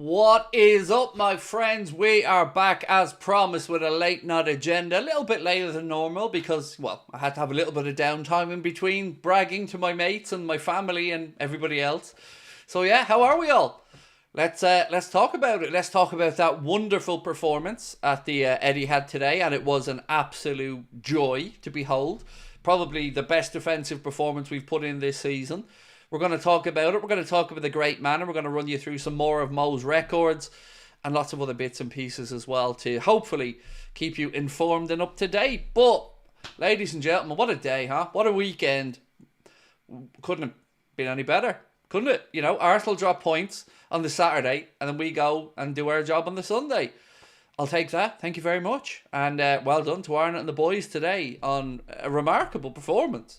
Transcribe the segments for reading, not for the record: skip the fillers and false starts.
What is up, my friends? We are back as promised with a late night agenda. A little bit later than normal because, well, I had to have a little bit of downtime in between bragging to my mates and my family and everybody else. So yeah, how are we all? Let's talk about it. Let's talk about that wonderful performance at the Etihad today, and it was an absolute joy to behold. Probably the best defensive performance we've put in this season. We're going to talk about it. We're going to talk about the great man, and we're going to run you through some more of Mo's records and lots of other bits and pieces as well to hopefully keep you informed and up to date. But, ladies and gentlemen, what a day, huh? What a weekend. Couldn't have been any better, couldn't it? You know, Arsenal drop points on the Saturday, and then we go and do our job on the Sunday. I'll take that. Thank you very much. And well done to Arnott and the boys today on a remarkable performance.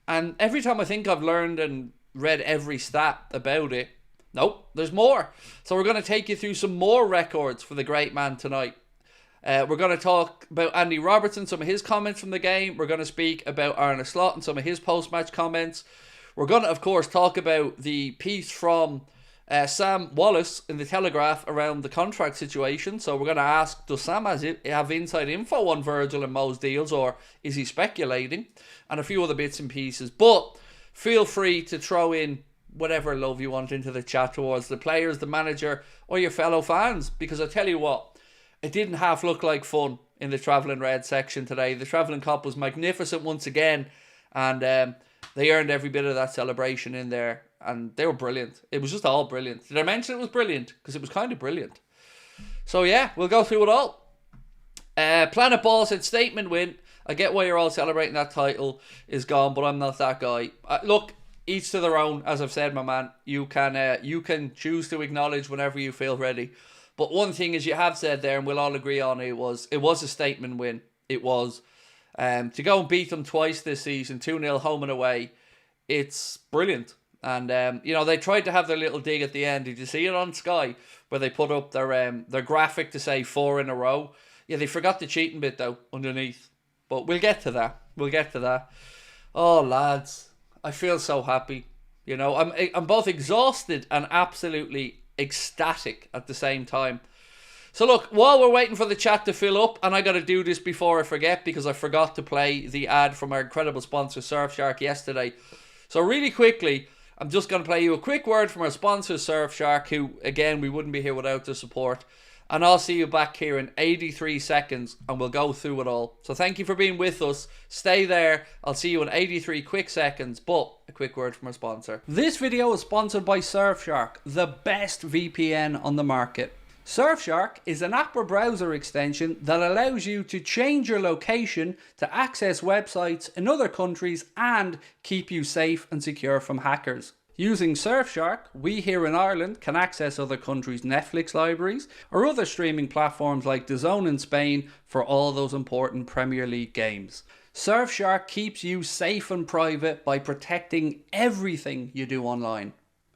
And every time I think I've learned and read every stat about it, nope, there's more. So we're going to take you through some more records for the great man tonight. We're going to talk about Andy Robertson, some of his comments from the game. We're going to speak about Arne Slot and some of his post-match comments. We're going to, of course, talk about the piece from Sam Wallace in the Telegraph around the contract situation. So we're going to ask, does Sam have inside info on Virgil and Mo's deals, or is he speculating? And a few other bits and pieces. But feel free to throw in whatever love you want into the chat towards the players, the manager, or your fellow fans. Because I tell you what, it didn't half look like fun in the Travelling Red section today. The Travelling Cop was magnificent once again. And they earned every bit of that celebration in there. And they were brilliant. It was just all brilliant. Did I mention it was brilliant? Because it was kind of brilliant. So yeah, we'll go through it all. Planet Ball said, statement win. I get why you're all celebrating that title is gone, but I'm not that guy. Look, each to their own, as I've said, my man. You can choose to acknowledge whenever you feel ready. But one thing, as you have said there, and we'll all agree on, it was a statement win. It was. To go and beat them twice this season, 2-0 home and away, it's brilliant. And, you know, they tried to have their little dig at the end. Did you see it on Sky? Where they put up their graphic to say 4 in a row. Yeah, they forgot the cheating bit, though, underneath. But we'll get to that. Oh, lads, I feel so happy. You know, I'm both exhausted and absolutely ecstatic at the same time. So look, while we're waiting for the chat to fill up, and I got to do this before I forget because I forgot to play the ad from our incredible sponsor Surfshark yesterday. So really quickly, I'm just going to play you a quick word from our sponsor Surfshark, who, again, we wouldn't be here without their support. And I'll see you back here in 83 seconds and we'll go through it all. So thank you for being with us. Stay there. I'll see you in 83 quick seconds, but a quick word from our sponsor. This video is sponsored by Surfshark, the best VPN on the market. Surfshark is an app or browser extension that allows you to change your location to access websites in other countries and keep you safe and secure from hackers. Using Surfshark, we here in Ireland can access other countries' Netflix libraries or other streaming platforms like DAZN in Spain for all those important Premier League games. Surfshark keeps you safe and private by protecting everything you do online.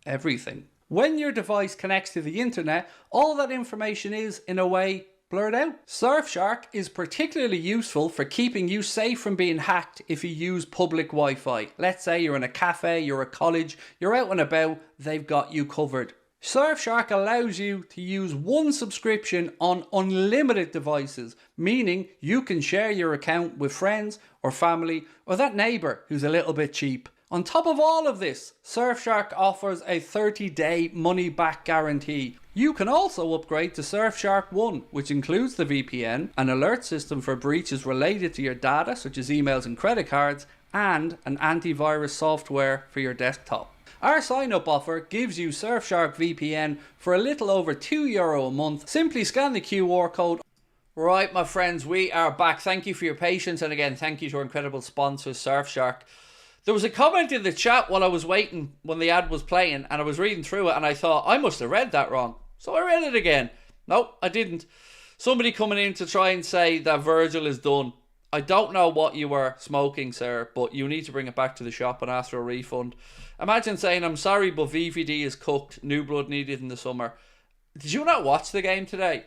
Everything. When your device connects to the internet, all that information is, in a way, blurred out. Surfshark is particularly useful for keeping you safe from being hacked if you use public Wi-Fi. Let's say you're in a cafe, you're at college, you're out and about, they've got you covered. Surfshark allows you to use one subscription on unlimited devices, meaning you can share your account with friends or family or that neighbour who's a little bit cheap. On top of all of this, Surfshark offers a 30-day money-back guarantee. You can also upgrade to Surfshark One, which includes the VPN, an alert system for breaches related to your data, such as emails and credit cards, and an antivirus software for your desktop. Our sign-up offer gives you Surfshark VPN for a little over €2 a month. Simply scan the QR code. Right, my friends, we are back. Thank you for your patience, and again, thank you to our incredible sponsor, Surfshark. There was a comment in the chat while I was waiting when the ad was playing, and I was reading through it, and I thought, I must have read that wrong. So I read it again. Nope, I didn't. Somebody coming in to try and say that Virgil is done. I don't know what you were smoking, sir, but you need to bring it back to the shop and ask for a refund. Imagine saying, I'm sorry, but VVD is cooked. New blood needed in the summer. Did you not watch the game today?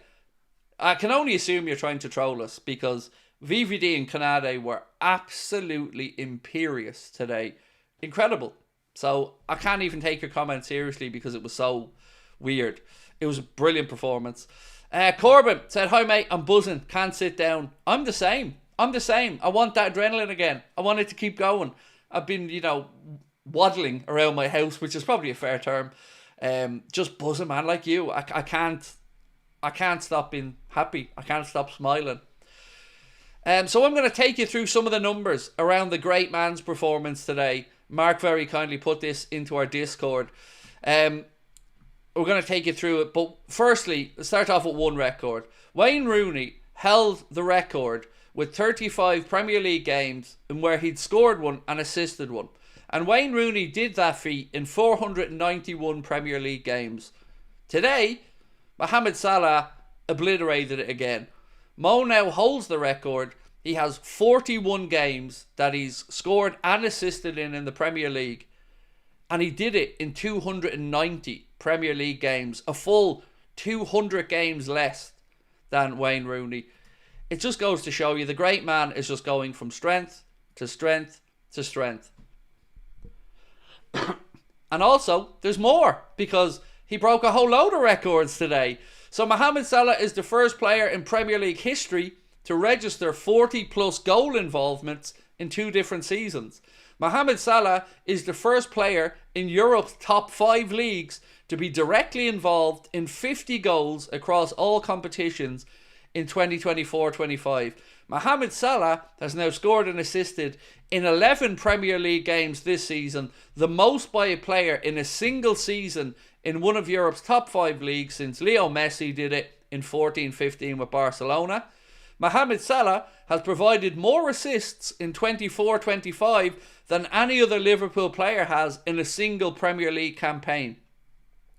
I can only assume you're trying to troll us, because VVD and Canade were absolutely imperious today. Incredible. So I can't even take your comment seriously because it was so weird. It was a brilliant performance. Corbin said, "Hi mate, I'm buzzing, can't sit down." I'm the same. I want that adrenaline again. I want it to keep going. I've been, waddling around my house, which is probably a fair term. Just buzzing, man, like you. I can't stop being happy. I can't stop smiling. So I'm going to take you through some of the numbers around the great man's performance today. Mark very kindly put this into our Discord. We're going to take you through it. But firstly, let's start off with one record. Wayne Rooney held the record with 35 Premier League games in where he'd scored one and assisted one. And Wayne Rooney did that feat in 491 Premier League games. Today, Mohamed Salah obliterated it again. Mo now holds the record. He has 41 games that he's scored and assisted in the Premier League. And he did it in 290 Premier League games. A full 200 games less than Wayne Rooney. It just goes to show you the great man is just going from strength to strength to strength. And also, there's more, because he broke a whole load of records today. So Mohamed Salah is the first player in Premier League history to register 40 plus goal involvements in 2 different seasons. Mohamed Salah is the first player in Europe's top 5 leagues to be directly involved in 50 goals across all competitions in 2024-25. Mohamed Salah has now scored and assisted in 11 Premier League games this season, the most by a player in a single season in one of Europe's top 5 leagues since Leo Messi did it in 14-15 with Barcelona. Mohamed Salah has provided more assists in 24-25 than any other Liverpool player has in a single Premier League campaign.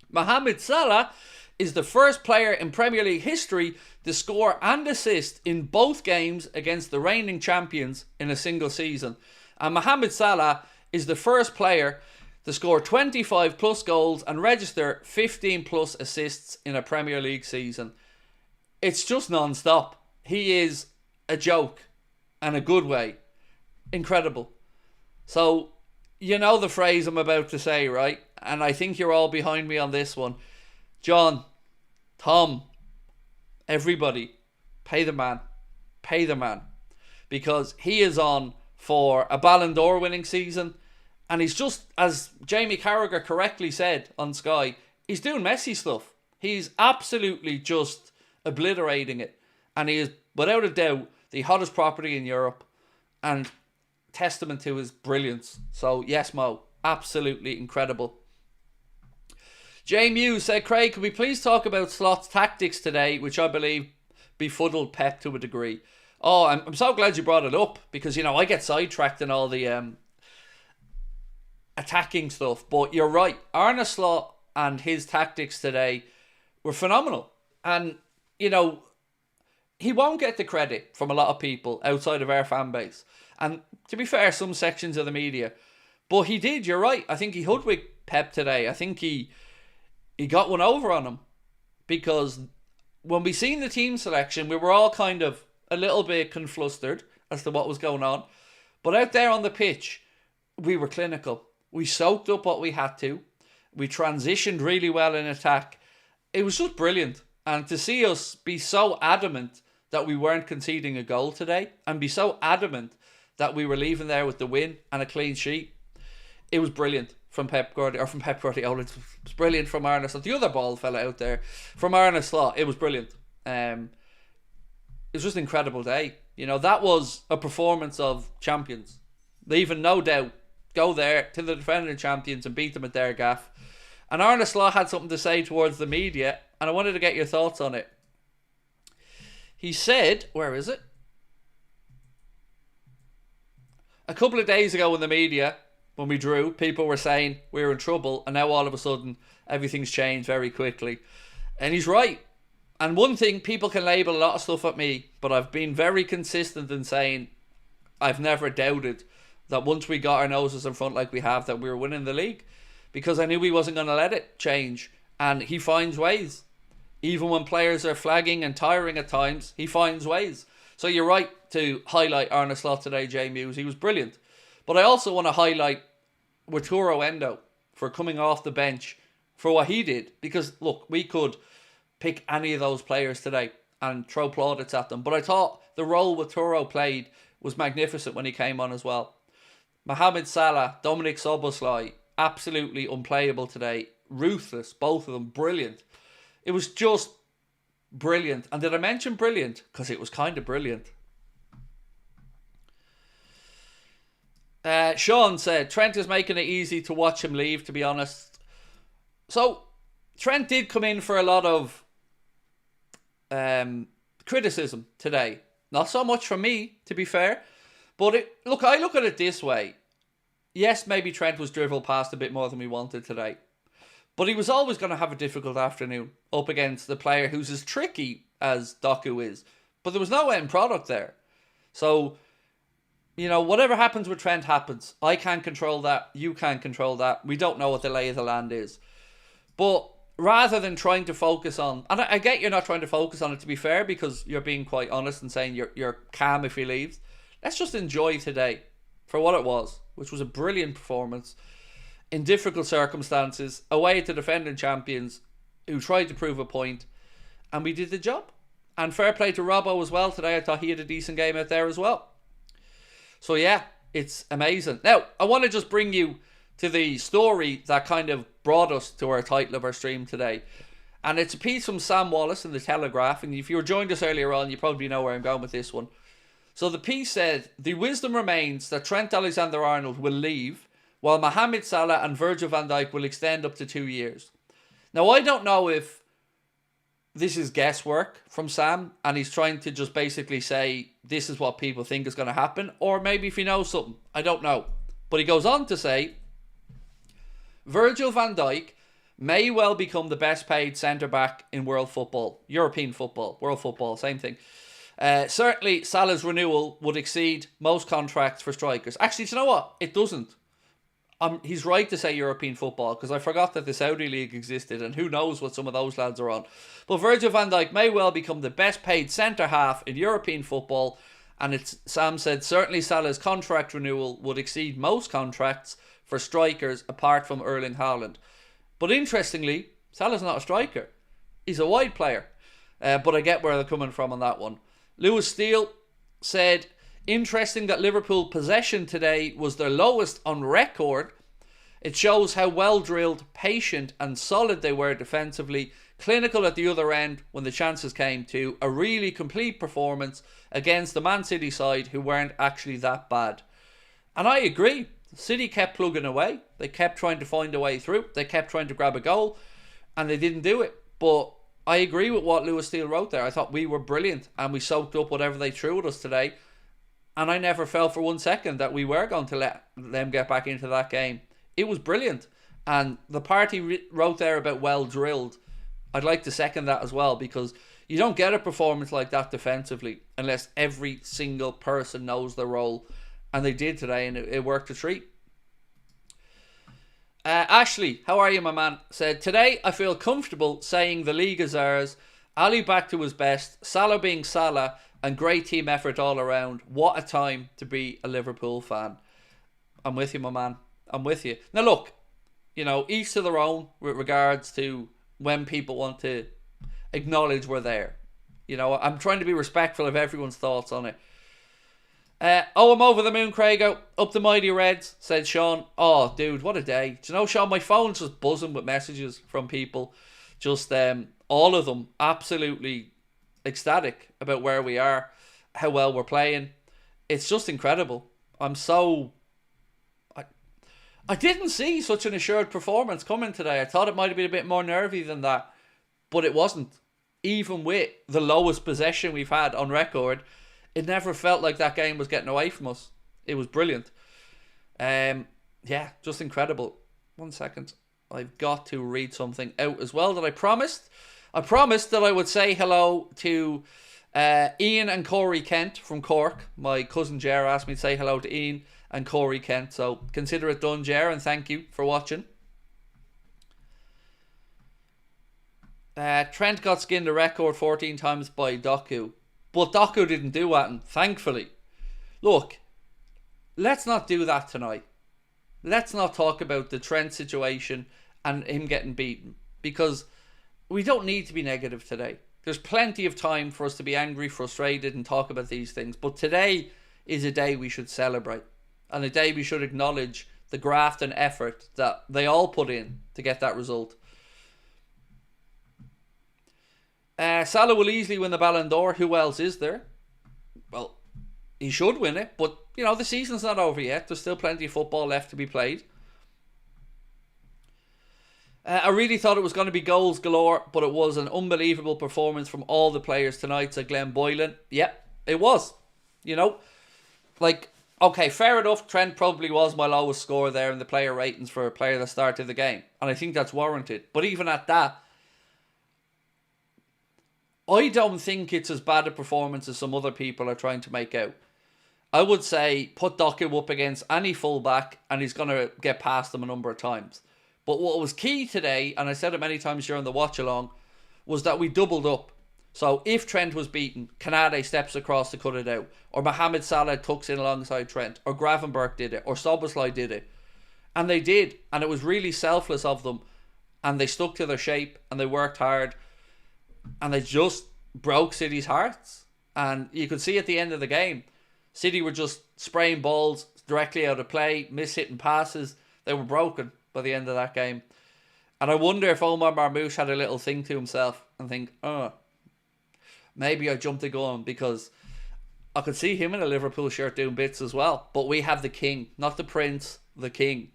Mohamed Salah is the first player in Premier League history to score and assist in both games against the reigning champions in a single season. And Mohamed Salah is the first player to score 25 plus goals and register 15 plus assists in a Premier League season. It's just non-stop. He is a joke, and a good way. Incredible. So, you know the phrase I'm about to say, right? And I think you're all behind me on this one. John, Tom, everybody, pay the man. Pay the man. Because he is on for a Ballon d'Or winning season. And he's just, as Jamie Carragher correctly said on Sky, he's doing Messi stuff. He's absolutely just obliterating it. And he is, without a doubt, the hottest property in Europe. And testament to his brilliance. So, yes, Mo, absolutely incredible. Jay Muse said, "Craig, could we please talk about Slot's tactics today, which I believe befuddled Pep to a degree?" Oh, I'm so glad you brought it up, because, I get sidetracked in all the attacking stuff. But you're right. Arne Slot and his tactics today were phenomenal. And, he won't get the credit from a lot of people outside of our fan base. And to be fair, some sections of the media. But he did, you're right. I think he hoodwinked Pep today. I think he got one over on him. Because when we seen the team selection, we were all kind of a little bit conflustered as to what was going on. But out there on the pitch, we were clinical. We soaked up what we had to. We transitioned really well in attack. It was just brilliant. And to see us be so adamant that we weren't conceding a goal today, and be so adamant that we were leaving there with the win and a clean sheet, it was brilliant from Pep Guardiola. It was brilliant from Arne Slot. The other ball fella out there, from Arne Slot, it was brilliant. It was just an incredible day. That was a performance of champions. Leaving no doubt, go there to the defending champions and beat them at their gaff. And Arne Slot had something to say towards the media, and I wanted to get your thoughts on it. He said, where is it? A couple of days ago in the media, when we drew, people were saying we were in trouble, and now all of a sudden everything's changed very quickly. And he's right. And one thing, people can label a lot of stuff at me, but I've been very consistent in saying I've never doubted that once we got our noses in front like we have, that we were winning the league. Because I knew he wasn't going to let it change. And he finds ways. Even when players are flagging and tiring at times, he finds ways. So you're right to highlight Arne Slot today, Jay Muse. He was brilliant. But I also want to highlight Wataru Endo for coming off the bench for what he did. Because, look, we could pick any of those players today and throw plaudits at them. But I thought the role Turo played was magnificent when he came on as well. Mohamed Salah, Dominic Szoboszlai, absolutely unplayable today. Ruthless, both of them, brilliant. It was just brilliant. And did I mention brilliant? Because it was kind of brilliant. Sean said, Trent is making it easy to watch him leave, to be honest. So, Trent did come in for a lot of criticism today. Not so much from me, to be fair. But I look at it this way. Yes, maybe Trent was dribbled past a bit more than we wanted today. But he was always going to have a difficult afternoon up against the player who's as tricky as Doku is. But there was no end product there. So, whatever happens with Trent happens. I can't control that. You can't control that. We don't know what the lay of the land is. But rather than trying to focus on... And I get you're not trying to focus on it, to be fair, because you're being quite honest and saying you're calm if he leaves. Let's just enjoy today for what it was, which was a brilliant performance in difficult circumstances, away to defending champions who tried to prove a point, and we did the job. And fair play to Robbo as well today. I thought he had a decent game out there as well. So yeah, it's amazing. Now, I want to just bring you to the story that kind of brought us to our title of our stream today. And it's a piece from Sam Wallace in The Telegraph. And if you were joined us earlier on, you probably know where I'm going with this one. So the piece said, the wisdom remains that Trent Alexander-Arnold will leave, while Mohamed Salah and Virgil van Dijk will extend up to 2 years. Now, I don't know if this is guesswork from Sam, and he's trying to just basically say, this is what people think is going to happen, or maybe if he knows something. I don't know. But he goes on to say, Virgil van Dijk may well become the best paid centre-back in world football. European football. World football, same thing. Certainly, Salah's renewal would exceed most contracts for strikers. Actually, do you know what? It doesn't. He's right to say European football, because I forgot that the Saudi League existed, and who knows what some of those lads are on. But Virgil van Dijk may well become the best paid centre-half in European football, and Sam said certainly Salah's contract renewal would exceed most contracts for strikers apart from Erling Haaland. But interestingly, Salah's not a striker. He's a wide player. But I get where they're coming from on that one. Lewis Steele said, interesting that Liverpool possession today was their lowest on record. It shows how well drilled, patient and solid they were defensively, clinical at the other end when the chances came to, a really complete performance against the Man City side who weren't actually that bad. And I agree. City kept plugging away. They kept trying to find a way through. They kept trying to grab a goal and they didn't do it. But I agree with what Lewis Steele wrote there. I thought we were brilliant and we soaked up whatever they threw at us today. And I never felt for 1 second that we were going to let them get back into that game. It was brilliant. And the part he wrote there about well drilled, I'd like to second that as well, because you don't get a performance like that defensively unless every single person knows their role. And they did today, and it worked a treat. Ashley, how are you, my man? Said, today I feel comfortable saying the league is ours. Ali back to his best. Salah being Salah. And great team effort all around. What a time to be a Liverpool fan. I'm with you, my man. I'm with you. Now look, each to their own with regards to when people want to acknowledge we're there. I'm trying to be respectful of everyone's thoughts on it. I'm over the moon, Craig. Up the mighty Reds, said Sean. Oh, dude, what a day. Do you know, Sean, my phone's just buzzing with messages from people. Just all of them absolutely ecstatic about where we are, how well we're playing. It's just incredible. I didn't see such an assured performance coming today. I thought it might have been a bit more nervy than that, but it wasn't. Even with the lowest possession we've had on record, it never felt like that game was getting away from us. It was brilliant. Yeah, just incredible. 1 second. I've got to read something out as well that I promised. I promised that I would say hello to Ian and Corey Kent from Cork. My cousin Ger asked me to say hello to Ian and Corey Kent. So consider it done, Ger, and thank you for watching. Trent got skinned a record 14 times by Doku. But Doku didn't do that, and thankfully. Look, let's not do that tonight. Let's not talk about the Trent situation and him getting beaten, because we don't need to be negative today. There's plenty of time for us to be angry, frustrated, and talk about these things. But today is a day we should celebrate, and a day we should acknowledge the graft and effort that they all put in to get that result. Salah will easily win the Ballon d'Or. Who else is there? Well, he should win it, but you know, the season's not over yet. There's still plenty of football left to be played. I really thought it was going to be goals galore, but it was an unbelievable performance from all the players tonight, said Glenn Boylan. Yep, it was. You know, like, okay, fair enough, Trent probably was my lowest score there in the player ratings for a player that started the game, and I think that's warranted. But even at that, I don't think it's as bad a performance as some other people are trying to make out. I would say put Doku up against any fullback and he's going to get past them a number of times. But what was key today, and I said it many times during the watch-along, was that we doubled up. So if Trent was beaten, Kanade steps across to cut it out, or Mohamed Salah tucks in alongside Trent, or Gravenberch did it, or Szoboszlai did it. And they did, and it was really selfless of them, and they stuck to their shape, and they worked hard, and they just broke City's hearts. And you could see at the end of the game, City were just spraying balls directly out of play, miss-hitting passes. They were broken by the end of that game. And I wonder if Omar Marmoush had a little thing to himself and think, oh, maybe I jumped the gun, because I could see him in a Liverpool shirt doing bits as well. But we have the king, not the prince, the king.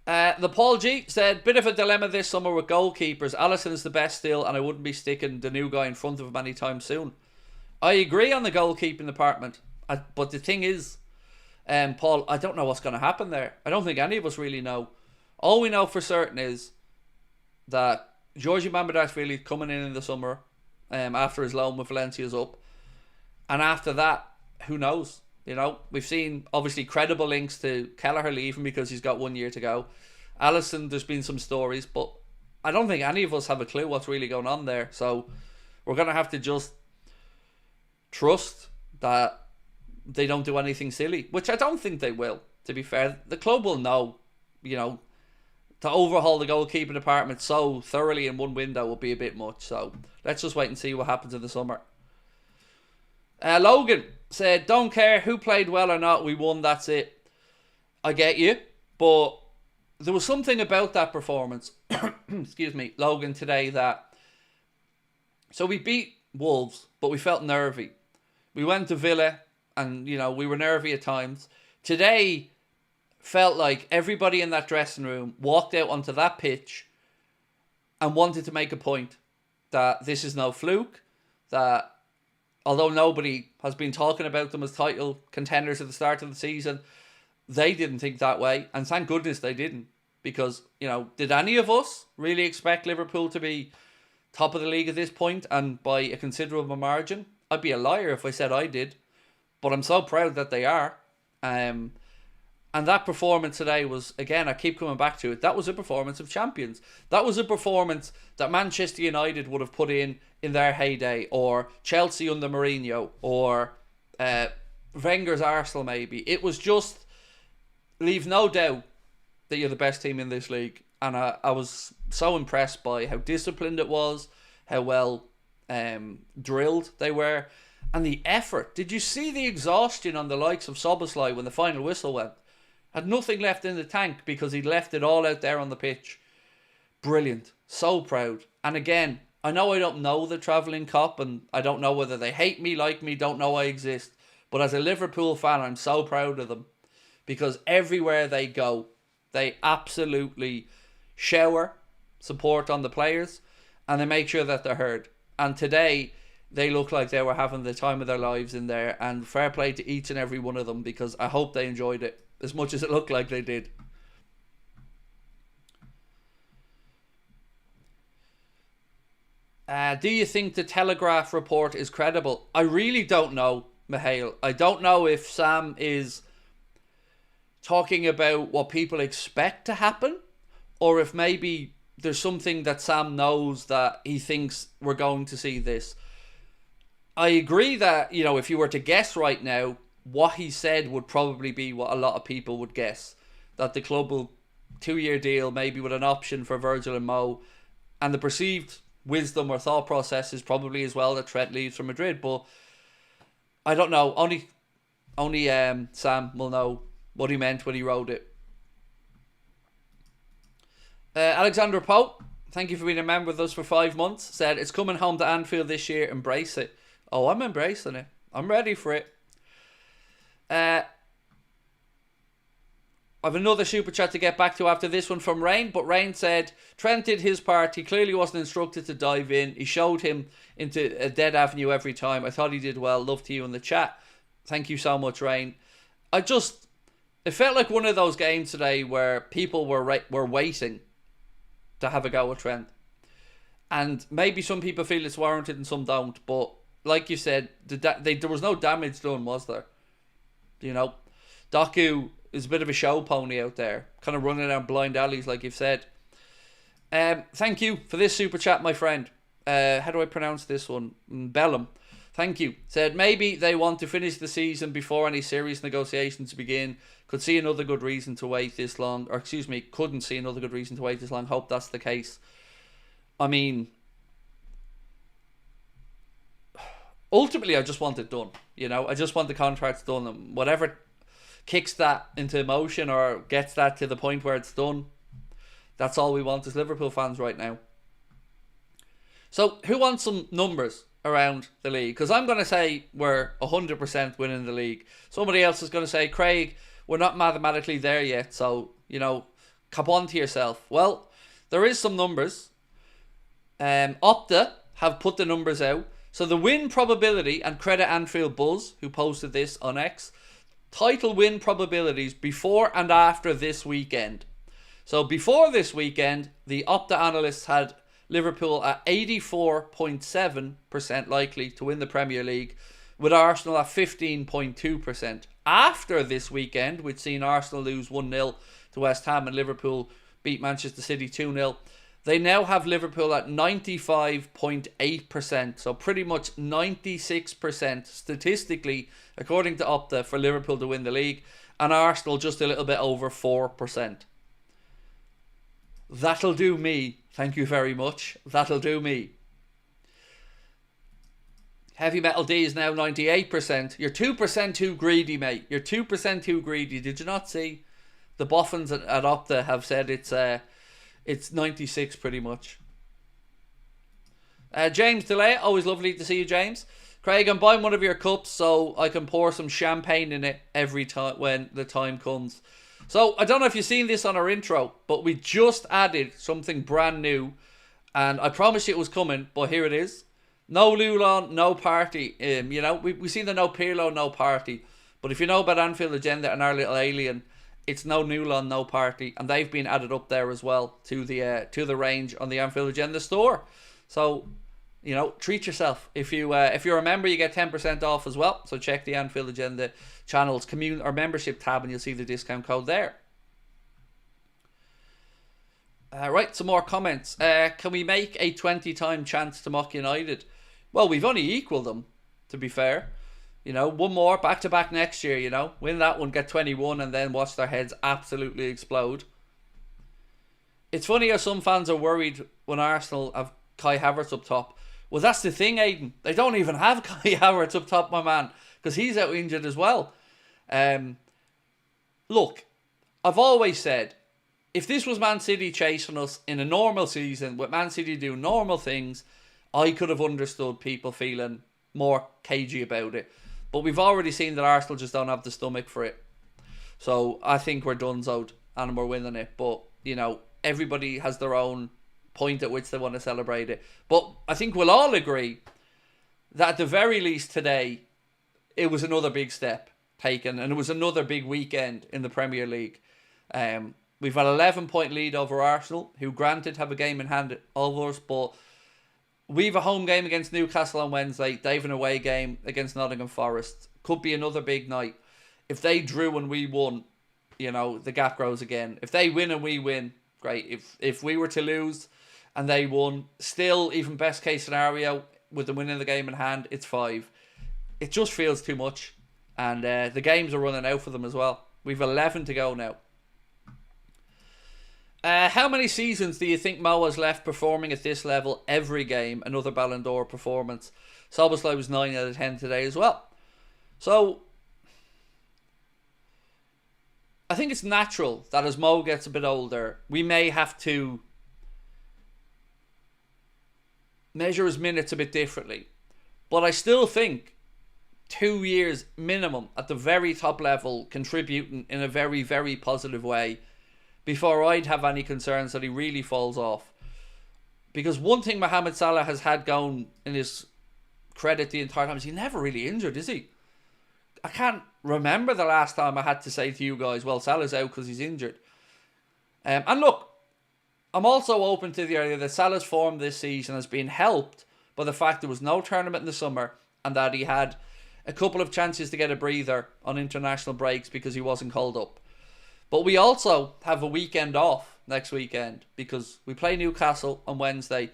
The Paul G said, bit of a dilemma this summer with goalkeepers. Alisson's the best still, and I wouldn't be sticking the new guy in front of him anytime soon. I agree on the goalkeeping department, but the thing is, Paul, I don't know what's going to happen there. I don't think any of us really know. All we know for certain is that Georgi Mamardashvili is coming in the summer, after his loan with Valencia's up, and after that, who knows? You know, we've seen obviously credible links to Kelleher leaving because he's got 1 year to go. Alisson, there's been some stories, but I don't think any of us have a clue what's really going on there. So we're going to have to just trust that they don't do anything silly, which I don't think they will, to be fair. The club will know, you know, to overhaul the goalkeeping department so thoroughly in one window will be a bit much. So let's just wait and see what happens in the summer. Logan said, don't care who played well or not, we won, that's it. I get you, but there was something about that performance, excuse me, Logan, today that, so we beat Wolves, but we felt nervy. We went to Villa and, you know, we were nervy at times. Today felt like everybody in that dressing room walked out onto that pitch and wanted to make a point that this is no fluke, that although nobody has been talking about them as title contenders at the start of the season, they didn't think that way. And thank goodness they didn't. Because, you know, did any of us really expect Liverpool to be top of the league at this point and by a considerable margin? I'd be a liar if I said I did. But I'm so proud that they are. And that performance today was, again, I keep coming back to it, that was a performance of champions. That was a performance that Manchester United would have put in their heyday, or Chelsea under Mourinho, or Wenger's Arsenal maybe. It was just, leave no doubt that you're the best team in this league. And I was so impressed by how disciplined it was, how well drilled they were, and the effort. Did you see the exhaustion on the likes of Szoboszlai when the final whistle went? Had nothing left in the tank because he'd left it all out there on the pitch. Brilliant. So proud. And again, I know I don't know the travelling cop, and I don't know whether they hate me, like me, don't know I exist. But as a Liverpool fan, I'm so proud of them. Because everywhere they go, they absolutely shower support on the players, and they make sure that they're heard. And today, they look like they were having the time of their lives in there, and fair play to each and every one of them, because I hope they enjoyed it as much as it looked like they did. Do you think the Telegraph report is credible? I really don't know, Mihail. I don't know if Sam is talking about what people expect to happen, or if maybe there's something that Sam knows that he thinks we're going to see this. I agree that, you know, if you were to guess right now, what he said would probably be what a lot of people would guess. That the club will 2-year deal, maybe with an option for Virgil and Mo, and the perceived wisdom or thought process is probably as well that Trent leaves for Madrid. But I don't know. Only Sam will know what he meant when he wrote it. Alexander Pope, thank you for being a member with us for 5 months. Said, it's coming home to Anfield this year. Embrace it. Oh, I'm embracing it. I'm ready for it. I have another super chat to get back to after this one from Rain. But Rain said, Trent did his part. He clearly wasn't instructed to dive in. He showed him into a dead avenue every time. I thought he did well. Love to you in the chat. Thank you so much, Rain. It felt like one of those games today where people were waiting to have a go at Trent. And maybe some people feel it's warranted and some don't. But like you said, there was no damage done, was there? You know, Doku is a bit of a show pony out there, kind of running down blind alleys, like you've said. Thank you for this super chat, my friend. How do I pronounce this one? Bellum. Thank you. Said, maybe they want to finish the season before any serious negotiations begin. Could see another good reason to wait this long. Or, excuse me, couldn't see another good reason to wait this long. Hope that's the case. I mean, ultimately, I just want it done. You know, I just want the contracts done. And whatever kicks that into motion or gets that to the point where it's done, that's all we want as Liverpool fans right now. So, who wants some numbers around the league? Because I'm going to say we're 100% winning the league. Somebody else is going to say, Craig, we're not mathematically there yet, so, you know, come on to yourself. Well, there is some numbers. Opta have put the numbers out. So the win probability, and credit Anfield Buzz, who posted this on X, title win probabilities before and after this weekend. So before this weekend, the Opta analysts had Liverpool at 84.7% likely to win the Premier League, with Arsenal at 15.2%. After this weekend, we'd seen Arsenal lose 1-0 to West Ham and Liverpool beat Manchester City 2-0. They now have Liverpool at 95.8%, so pretty much 96% statistically, according to Opta, for Liverpool to win the league, and Arsenal just a little bit over 4%. That'll do me. Thank you very much. That'll do me. Heavy Metal D is now 98%. You're 2% too greedy, mate. You're 2% too greedy. Did you not see? The boffins at Opta have said it's 96 pretty much. James Delay, always lovely to see you, James. Craig, I'm buying one of your cups so I can pour some champagne in it every time when the time comes. So, I don't know if you've seen this on our intro, but we just added something brand new, and I promised you it was coming, but here it is. No Lulon, no party. You know, we seen the no Pirlo, no party, but if you know about Anfield Agenda and our little alien, it's no Nulon, no party, and they've been added up there as well to the range on the Anfield Agenda store. So, you know, treat yourself. If you're a member, you get 10% off as well. So check the Anfield Agenda channels community or membership tab, and you'll see the discount code there. Right, some more comments. Can we make a 20-time chance to mock United? Well, we've only equalled them, to be fair. You know, one more, back-to-back next year, you know. Win that one, get 21, and then watch their heads absolutely explode. It's funny how some fans are worried when Arsenal have Kai Havertz up top. Well, that's the thing, Aidan. They don't even have Kai Havertz up top, my man, because he's out injured as well. Look, I've always said, if this was Man City chasing us in a normal season, with Man City doing normal things, I could have understood people feeling more cagey about it. But we've already seen that Arsenal just don't have the stomach for it. So I think we're donezoed and we're winning it. But, you know, everybody has their own point at which they want to celebrate it. But I think we'll all agree that at the very least today, it was another big step taken. And it was another big weekend in the Premier League. We've had an 11-point lead over Arsenal, who granted have a game in hand over us, but we've a home game against Newcastle on Wednesday. They have an away game against Nottingham Forest. Could be another big night. If they drew and we won, you know, the gap grows again. If they win and we win, great. If we were to lose and they won, still, even best case scenario, with the winning of the game in hand, it's 5. It just feels too much. And the games are running out for them as well. We've 11 to go now. How many seasons do you think Mo has left performing at this level every game? Another Ballon d'Or performance. Szoboszlai was 9 out of 10 today as well. So, I think it's natural that as Mo gets a bit older, we may have to measure his minutes a bit differently. But I still think 2 years minimum at the very top level, contributing in a very, very positive way, before I'd have any concerns that he really falls off. Because one thing Mohamed Salah has had going in his credit the entire time is he's never really injured, is he? I can't remember the last time I had to say to you guys, well, Salah's out because he's injured. And look, I'm also open to the idea that Salah's form this season has been helped by the fact there was no tournament in the summer and that he had a couple of chances to get a breather on international breaks because he wasn't called up. But we also have a weekend off next weekend because we play Newcastle on Wednesday.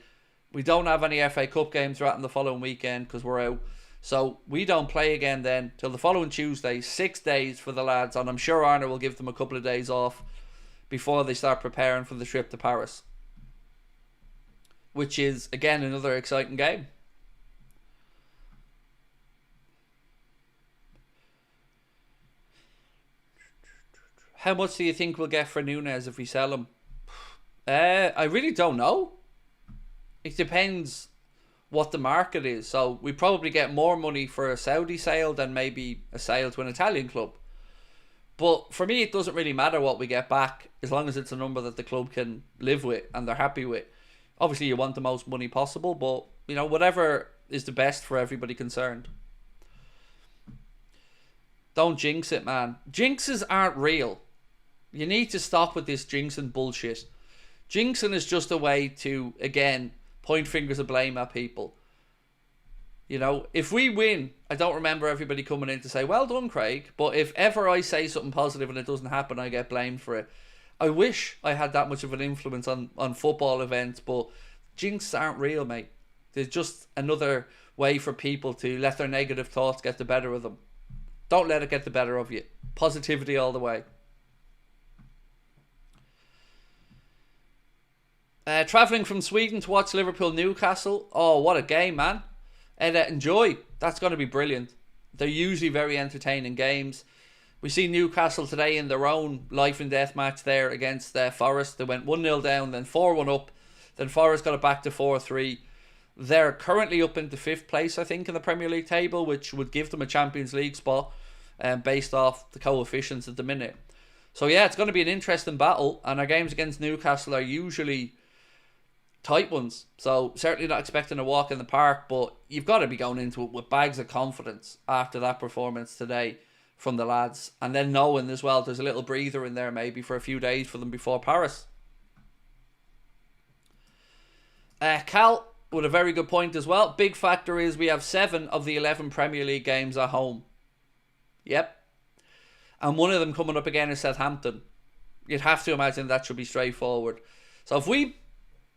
We don't have any FA Cup games throughout the following weekend because we're out. So we don't play again then till the following Tuesday. 6 days for the lads, and I'm sure Arna will give them a couple of days off before they start preparing for the trip to Paris, which is again another exciting game. How much do you think we'll get for Núñez if we sell him? I really don't know. It depends what the market is. So we probably get more money for a Saudi sale than maybe a sale to an Italian club. But for me, it doesn't really matter what we get back as long as it's a number that the club can live with and they're happy with. Obviously, you want the most money possible, but you know, whatever is the best for everybody concerned. Don't jinx it, man. Jinxes aren't real. You need to stop with this jinxing bullshit. Jinxing is just a way to, again, point fingers of blame at people. You know, if we win, I don't remember everybody coming in to say, well done, Craig. But if ever I say something positive and it doesn't happen, I get blamed for it. I wish I had that much of an influence on football events, but jinxes aren't real, mate. There's just another way for people to let their negative thoughts get the better of them. Don't let it get the better of you. Positivity all the way. Travelling from Sweden to watch Liverpool Newcastle. Oh, what a game, man. And enjoy. That's going to be brilliant. They're usually very entertaining games. We see Newcastle today in their own life and death match there against Forest. They went 1-0 down, then 4-1 up. Then Forest got it back to 4-3. They're currently up into 5th place, I think, in the Premier League table, which would give them a Champions League spot based off the coefficients at the minute. So yeah, it's going to be an interesting battle. And our games against Newcastle are usually tight ones, so certainly not expecting a walk in the park, but you've got to be going into it with bags of confidence after that performance today from the lads, and then knowing as well there's a little breather in there maybe for a few days for them before Paris. Cal with a very good point as well. Big factor is we have 7 of the 11 Premier League games at home. Yep. And one of them coming up again is Southampton. You'd have to imagine that should be straightforward. So if we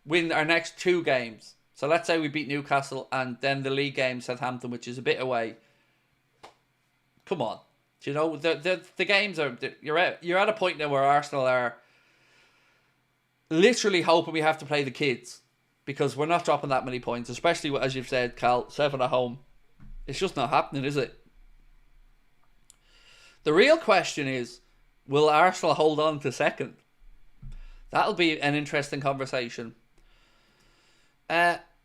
win our next 2 games, so let's say we beat Newcastle and then the league game Southampton, which is a bit away. Come on, you know the games are you're at a point now where Arsenal are literally hoping we have to play the kids because we're not dropping that many points, especially as you've said, Cal, 7 at home. It's just not happening, is it? The real question is, will Arsenal hold on to 2nd? That'll be an interesting conversation.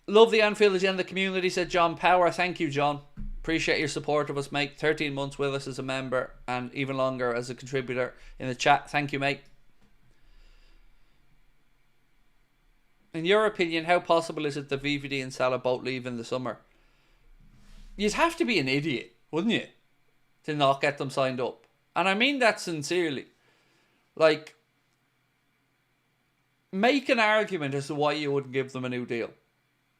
Love the Anfield Agenda community, said John Power. Thank you, John. Appreciate your support of us, mate. 13 months with us as a member and even longer as a contributor in the chat. Thank you, mate. In your opinion, how possible is it that VVD and Salah both leave in the summer? You'd have to be an idiot, wouldn't you, to not get them signed up. And I mean that sincerely. Like, make an argument as to why you wouldn't give them a new deal.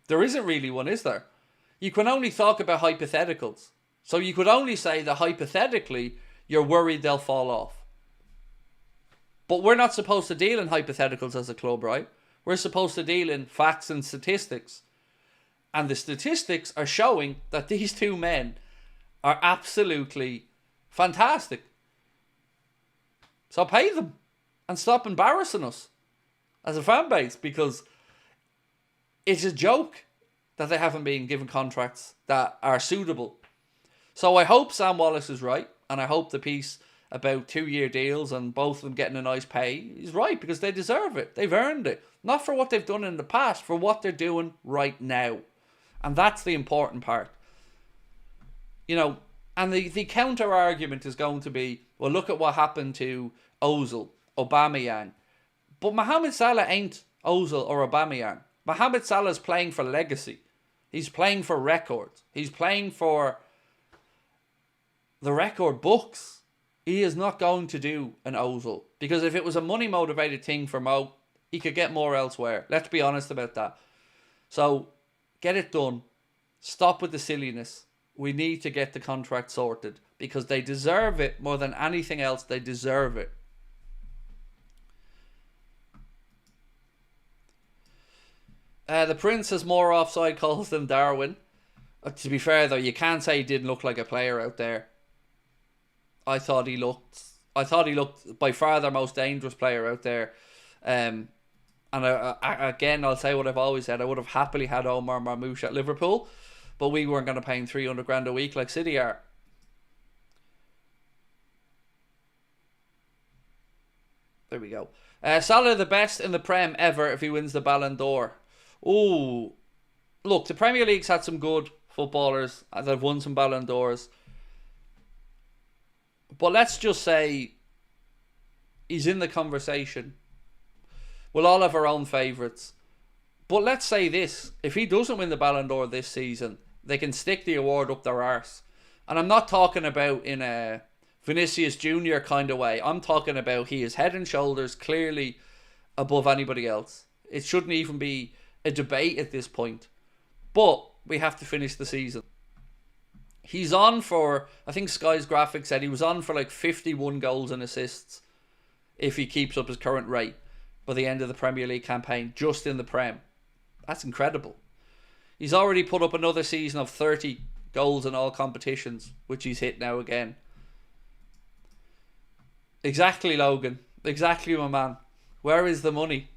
There isn't really one, is there? You can only talk about hypotheticals. So you could only say that hypothetically, you're worried they'll fall off. But we're not supposed to deal in hypotheticals as a club, right? We're supposed to deal in facts and statistics. And the statistics are showing that these 2 men are absolutely fantastic. So pay them and stop embarrassing us. as a fan base, because it's a joke that they haven't been given contracts that are suitable. So I hope Sam Wallace is right, and I hope the piece about 2-year deals and both of them getting a nice pay is right, because they deserve it. They've earned it. Not for what they've done in the past, for what they're doing right now. And that's the important part. You know, and the counter argument is going to be, well, look at what happened to Ozil, Aubameyang. But Mohamed Salah ain't Ozil or Aubameyang. Mohamed Salah's playing for legacy. He's playing for records. He's playing for the record books. He is not going to do an Ozil. Because if it was a money-motivated thing for Mo, he could get more elsewhere. Let's be honest about that. So, get it done. Stop with the silliness. We need to get the contract sorted. Because they deserve it more than anything else. They deserve it. The Prince has more offside calls than Darwin. To be fair though, you can't say he didn't look like a player out there. I thought he looked by far the most dangerous player out there. And again, I'll say what I've always said. I would have happily had Omar Marmoush at Liverpool, but we weren't going to pay him 300 grand a week like City are. There we go. Salah the best in the Prem ever if he wins the Ballon d'Or. Oh, look, the Premier League's had some good footballers that have won some Ballon d'Ors. But let's just say he's in the conversation. We'll all have our own favourites. But let's say this. If he doesn't win the Ballon d'Or this season, they can stick the award up their arse. And I'm not talking about in a Vinicius Jr. kind of way. I'm talking about he is head and shoulders clearly above anybody else. It shouldn't even be a debate at this point. But we have to finish the season. He's on for, I think Sky's graphic said he was on for like 51 goals and assists if he keeps up his current rate by the end of the Premier League campaign, just in the Prem. That's incredible. He's already put up another season of 30 goals in all competitions, which he's hit now again. Exactly, Logan. Exactly, my man. Where is the money?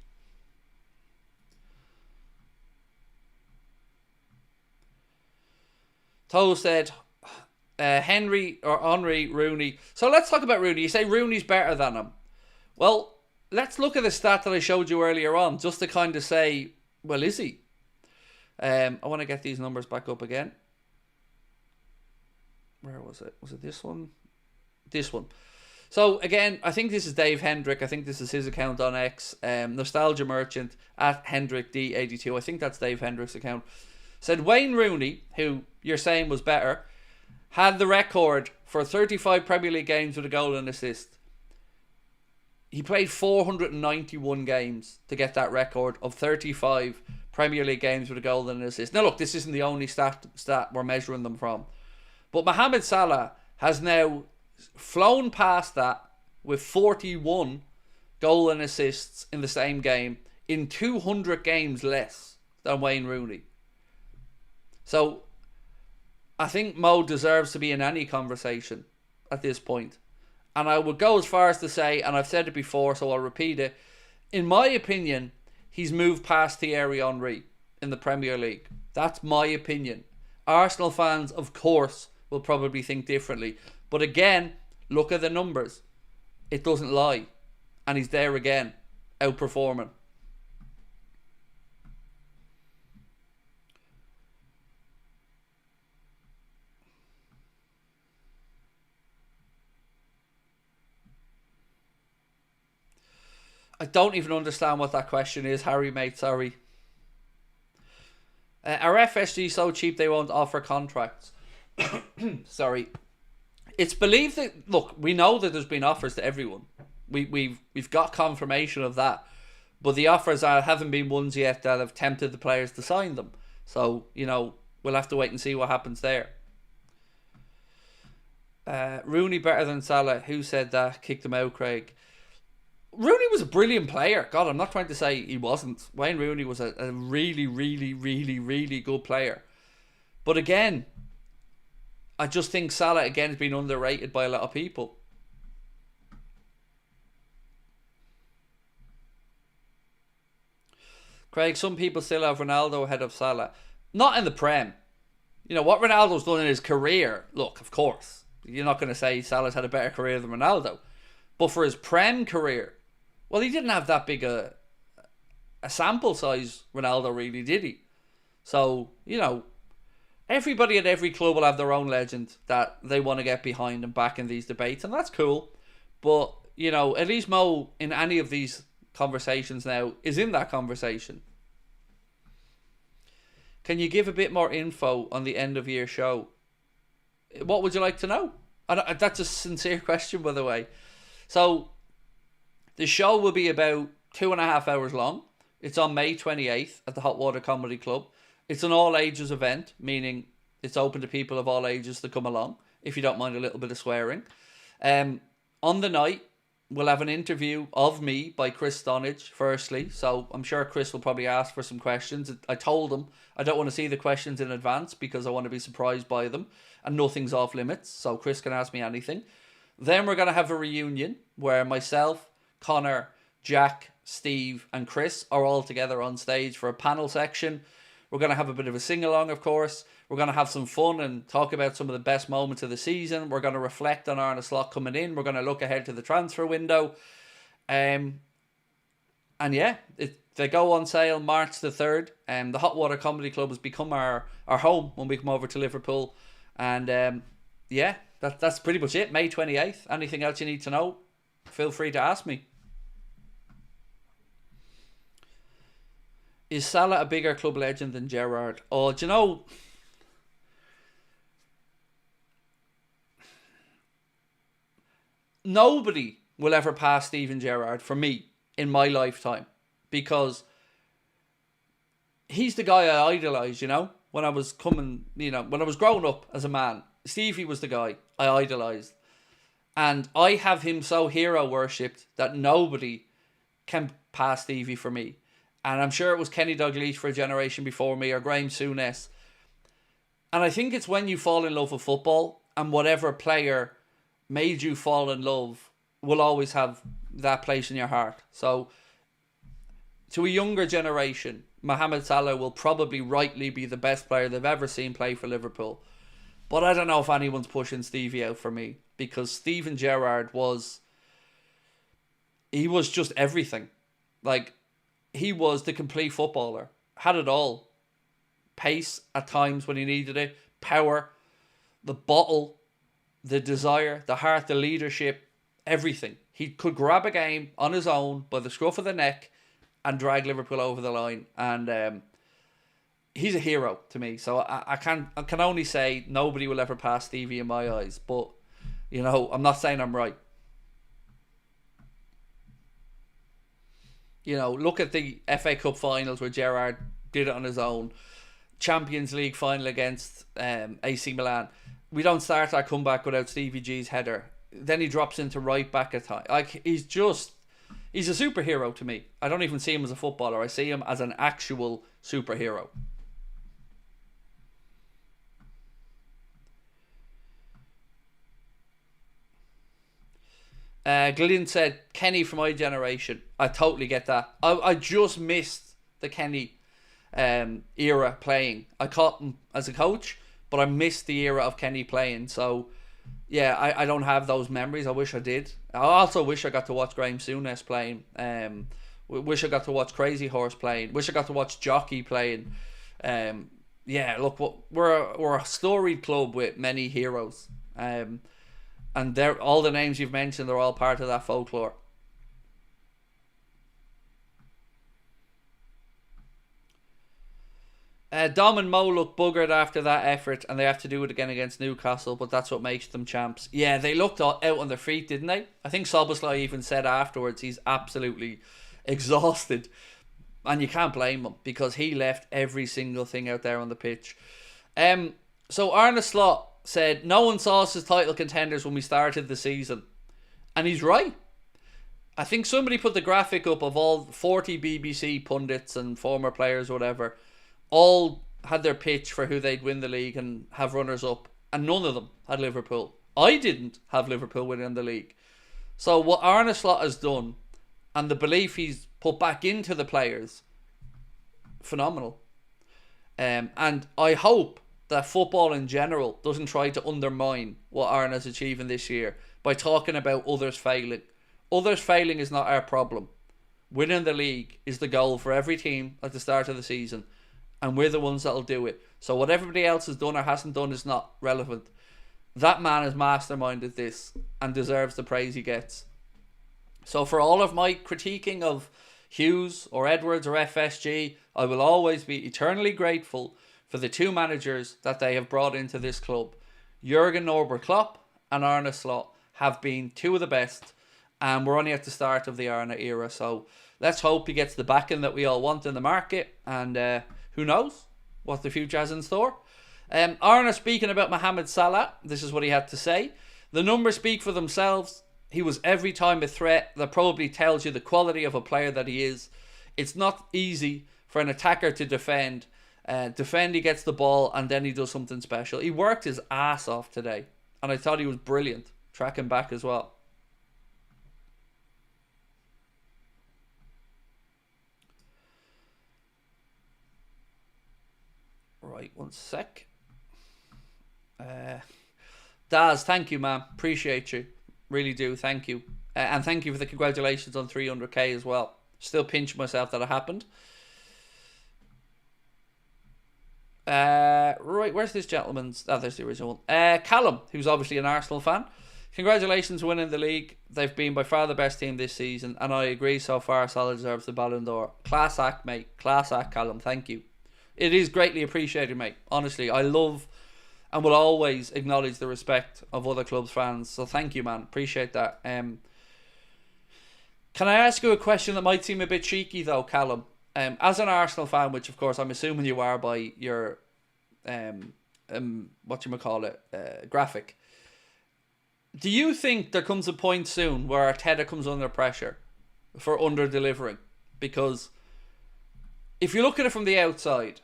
Toe said Henry Rooney. So let's talk about Rooney. You say Rooney's better than him. Well, let's look at the stat that I showed you earlier on, just to kind of say, well, is he? I want to get these numbers back up again. Where was it? Was it this one? This one. So again, I think this is Dave Hendrick. I think this is his account on X. Nostalgia Merchant at Hendrick D82. I think that's Dave Hendrick's account. Said Wayne Rooney, who you're saying was better, had the record for 35 Premier League games with a goal and assist. He played 491 games to get that record of 35 Premier League games with a goal and an assist. Now look, this isn't the only stat we're measuring them from. But Mohamed Salah has now flown past that with 41 goal and assists in the same game in 200 games less than Wayne Rooney. So I think Mo deserves to be in any conversation at this point. And I would go as far as to say, and I've said it before, so I'll repeat it. In my opinion, he's moved past Thierry Henry in the Premier League. That's my opinion. Arsenal fans, of course, will probably think differently. But again, look at the numbers. It doesn't lie. And he's there again, outperforming. I don't even understand what that question is, Harry, mate. Sorry. Are FSG so cheap they won't offer contracts? Sorry. It's believed that, look, we know that there's been offers to everyone. We've got confirmation of that. But the offers haven't been ones yet that have tempted the players to sign them. So, you know, we'll have to wait and see what happens there. Rooney better than Salah. Who said that? Kicked him out, Craig. Rooney was a brilliant player. God, I'm not trying to say he wasn't. Wayne Rooney was a really, really, really, really good player. But again, I just think Salah again has been underrated by a lot of people. Craig, some people still have Ronaldo ahead of Salah. Not in the Prem. You know, what Ronaldo's done in his career, look, of course, you're not going to say Salah's had a better career than Ronaldo. But for his Prem career, well, he didn't have that big a sample size, Ronaldo, really, did he? So, you know, everybody at every club will have their own legend that they want to get behind and back in these debates, and that's cool. But, you know, at least Mo, in any of these conversations now, is in that conversation. Can you give a bit more info on the end of year show? What would you like to know? That's a sincere question, by the way. So, the show will be about 2.5 hours long. It's on May 28th at the Hot Water Comedy Club. It's an all ages event, meaning it's open to people of all ages to come along, if you don't mind a little bit of swearing. On the night, we'll have an interview of me by Chris Stonage, firstly. So I'm sure Chris will probably ask for some questions. I told him I don't want to see the questions in advance because I want to be surprised by them. And nothing's off limits, so Chris can ask me anything. Then we're going to have a reunion where myself, Connor, Jack, Steve and Chris are all together on stage for a panel section. We're going to have a bit of a sing-along, of course. We're going to have some fun and talk about some of the best moments of the season. We're going to reflect on Arne Slot coming in. We're going to look ahead to the transfer window. And yeah, they go on sale March the 3rd. The Hot Water Comedy Club has become our home when we come over to Liverpool. And yeah, that's pretty much it. May 28th. Anything else you need to know, feel free to ask me. Is Salah a bigger club legend than Gerrard? Oh, do you know... Nobody will ever pass Steven Gerrard for me in my lifetime because he's the guy I idolised, you know, when I was coming, you know, when I was growing up as a man. Stevie was the guy I idolised. And I have him so hero worshipped that nobody can pass Stevie for me. And I'm sure it was Kenny Dalglish for a generation before me or Graham Souness. And I think it's when you fall in love with football and whatever player made you fall in love will always have that place in your heart. So to a younger generation, Mohamed Salah will probably rightly be the best player they've ever seen play for Liverpool. But I don't know if anyone's pushing Stevie out for me because Steven Gerrard was just everything. Like, he was the complete footballer. Had it all. Pace at times when he needed it. Power. The bottle. The desire. The heart. The leadership. Everything. He could grab a game on his own by the scruff of the neck and drag Liverpool over the line. And he's a hero to me. So I can only say nobody will ever pass Stevie in my eyes. But, you know, I'm not saying I'm right. You know, look at the FA Cup finals where Gerrard did it on his own. Champions League final against AC Milan. We don't start our comeback without Stevie G's header. Then he drops into right back at time. Like, he's a superhero to me. I don't even see him as a footballer. I see him as an actual superhero. Gillian said, Kenny from my generation. I totally get that. I just missed the Kenny era playing. I caught him as a coach, but I missed the era of Kenny playing. So, yeah, I don't have those memories. I wish I did. I also wish I got to watch Graham Souness playing. Wish I got to watch Crazy Horse playing. Wish I got to watch Jockey playing. Yeah, look, we're a storied club with many heroes. And all the names you've mentioned are all part of that folklore. Dom and Mo look buggered after that effort, and they have to do it again against Newcastle, but that's what makes them champs. Yeah, they looked out on their feet, didn't they? I think Szoboszlai even said afterwards he's absolutely exhausted. And you can't blame him, because he left every single thing out there on the pitch. So Arne Slot said, no one saw us as title contenders when we started the season. And he's right. I think somebody put the graphic up of all 40 BBC pundits and former players or whatever, all had their pitch for who they'd win the league and have runners up, and none of them had Liverpool. I didn't have Liverpool winning the league. So what Arne Slot has done, and the belief he's put back into the players, phenomenal. And I hope that football in general doesn't try to undermine what Arna's achieving this year by talking about others failing. Others failing is not our problem. Winning the league is the goal for every team at the start of the season, and we're the ones that'll do it. So what everybody else has done or hasn't done is not relevant. That man has masterminded this and deserves the praise he gets. So for all of my critiquing of Hughes or Edwards or FSG, I will always be eternally grateful for the two managers that they have brought into this club. Jurgen Norbert Klopp and Arne Slot have been two of the best, and we're only at the start of the Arne era, so let's hope he gets the backing that we all want in the market, and who knows what the future has in store. Arne speaking about Mohamed Salah, this is what he had to say. The numbers speak for themselves. He was every time a threat. That probably tells you the quality of a player that he is. It's not easy for an attacker to defend. He gets the ball and then he does something special. He worked his ass off today, and I thought he was brilliant tracking back as well. Right, one sec. Daz, thank you, man. Appreciate you. Really do. Thank you. And thank you for the congratulations on 300k as well. Still pinching myself that it happened. Right, where's this gentleman's? Oh, there's the original one. Callum, who's obviously an Arsenal fan. Congratulations on winning the league. They've been by far the best team this season, and I agree so far Salah deserves the Ballon d'Or. Class act, mate. Class act, Callum. Thank you. It is greatly appreciated, mate. Honestly, I love and will always acknowledge the respect of other clubs' fans. So thank you, man. Appreciate that. Can I ask you a question that might seem a bit cheeky, though, Callum? As an Arsenal fan, which of course I'm assuming you are by your graphic, do you think there comes a point soon where Arteta comes under pressure for under-delivering? Because if you look at it from the outside,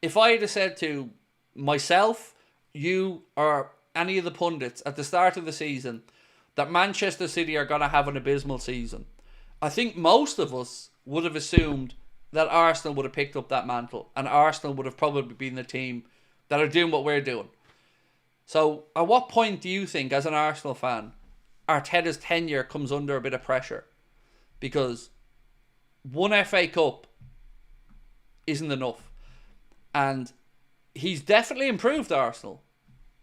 if I had said to myself, you, or any of the pundits at the start of the season that Manchester City are going to have an abysmal season, I think most of us would have assumed that Arsenal would have picked up that mantle, and Arsenal would have probably been the team that are doing what we're doing. So at what point do you think, as an Arsenal fan, Arteta's tenure comes under a bit of pressure? Because one FA Cup isn't enough, and he's definitely improved Arsenal.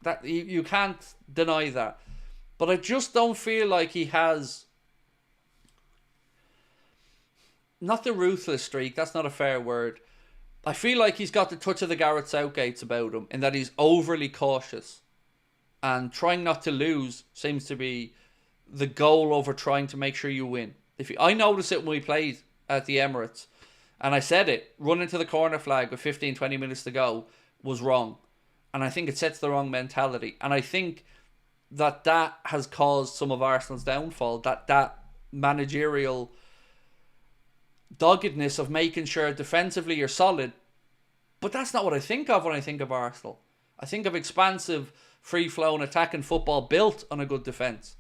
That you can't deny that. But I just don't feel like he has, not the ruthless streak, that's not a fair word. I feel like he's got the touch of the Gareth Southgates about him, in that he's overly cautious, and trying not to lose seems to be the goal over trying to make sure you win. I noticed it when we played at the Emirates, and I said it, running to the corner flag with 15-20 minutes to go was wrong. And I think it sets the wrong mentality. And I think that has caused some of Arsenal's downfall. That managerial doggedness of making sure defensively you're solid. But that's not what I think of when I think of Arsenal. I think of expansive, free-flowing, attacking football built on a good defence.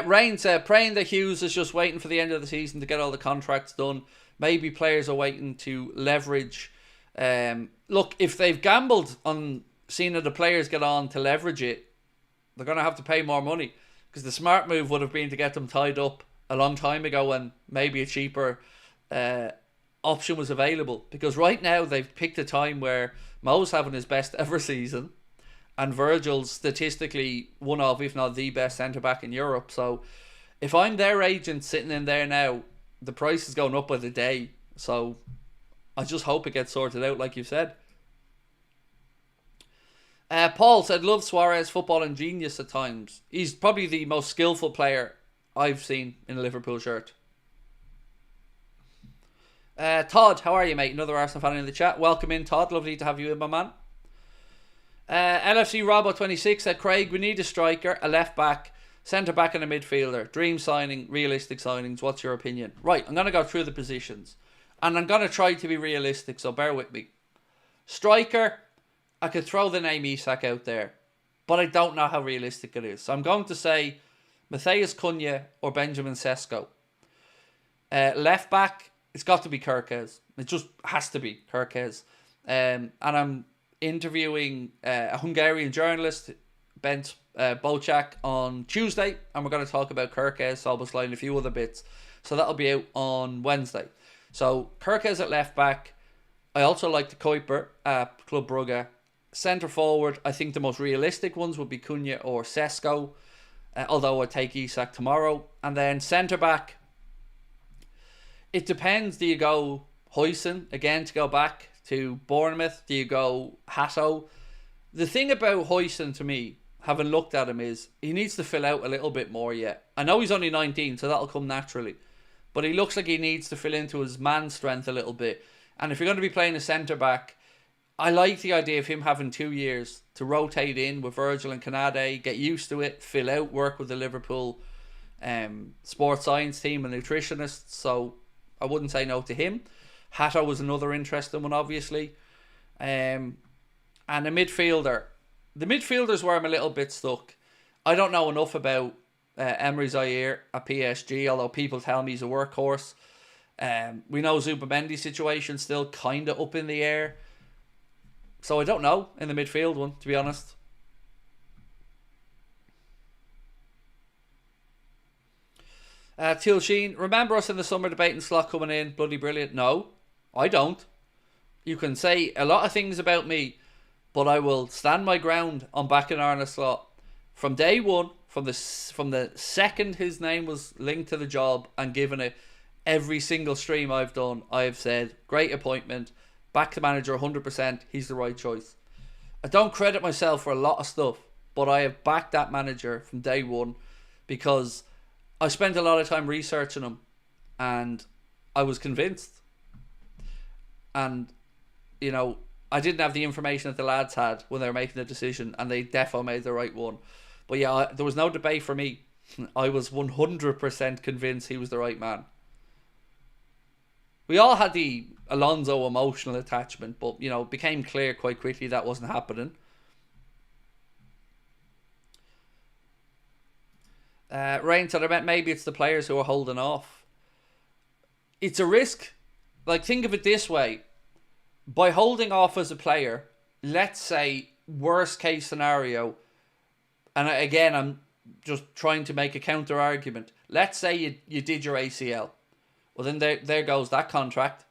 Rain said, praying that Hughes is just waiting for the end of the season to get all the contracts done. Maybe players are waiting to leverage. Look, if they've gambled on seeing that the players get on to leverage it, they're going to have to pay more money. Because the smart move would have been to get them tied up a long time ago when maybe a cheaper option was available. Because right now they've picked a time where Mo's having his best ever season, and Virgil's statistically one of, if not the best centre-back in Europe. So if I'm their agent sitting in there now, the price is going up by the day. So I just hope it gets sorted out, like you said. Paul said, love Suarez, footballing genius at times. He's probably the most skillful player I've seen in a Liverpool shirt. Todd, how are you, mate? Another Arsenal fan in the chat. Welcome in, Todd. Lovely to have you in, my man. LFC Robo 26 said, Craig, we need a striker, a left back, centre back and a midfielder. Dream signing, realistic signings. What's your opinion? Right, I'm going to go through the positions. And I'm going to try to be realistic, so bear with me. Striker, I could throw the name Isak out there, but I don't know how realistic it is. So I'm going to say Matheus Cunha or Benjamin Sesko. Left back, it's got to be Kirkes. It just has to be Kirkes. And I'm interviewing a Hungarian journalist, Bent DIJK, on Tuesday, and we're going to talk about Kirkes, Szoboszlai, and a few other bits. So that'll be out on Wednesday. So Kirkes at left back. I also like the Kuiper at Club Brugge. Centre forward, I think the most realistic ones would be Cunha or Sesko, although I take Isak tomorrow. And then centre back, it depends. Do you go Huijsen again to go back to Bournemouth? Do you go Hato? The thing about Huijsen to me, having looked at him, is he needs to fill out a little bit more yet. I know he's only 19, so that'll come naturally. But he looks like he needs to fill into his man strength a little bit. And if you're going to be playing a centre back, I like the idea of him having 2 years to rotate in with Virgil and Canade, get used to it, fill out, work with the Liverpool sports science team and nutritionists. So I wouldn't say no to him. Hato was another interesting one, obviously. And a midfielder. The midfielders where I'm a little bit stuck. I don't know enough about Emery Zaire at PSG, although people tell me he's a workhorse. We know Zubamendi's situation still kind of up in the air. So I don't know in the midfield one, to be honest. Teal Sheen, remember us in the summer debating Slot coming in? Bloody brilliant. No, I don't. You can say a lot of things about me, but I will stand my ground on backing Arne Slot. From day one, from the second his name was linked to the job and given it, every single stream I've done, I have said, great appointment, back the manager 100%, he's the right choice. I don't credit myself for a lot of stuff, but I have backed that manager from day one because I spent a lot of time researching him and I was convinced. And, you know, I didn't have the information that the lads had when they were making the decision, and they defo made the right one. But yeah, there was no debate for me. I was 100% convinced he was the right man. We all had the Alonso emotional attachment, but, you know, it became clear quite quickly that wasn't happening. Rain said, I meant maybe it's the players who are holding off. It's a risk. Like, think of it this way. By holding off as a player, let's say, worst case scenario, and again, I'm just trying to make a counter argument. Let's say you did your ACL. Well, then there goes that contract.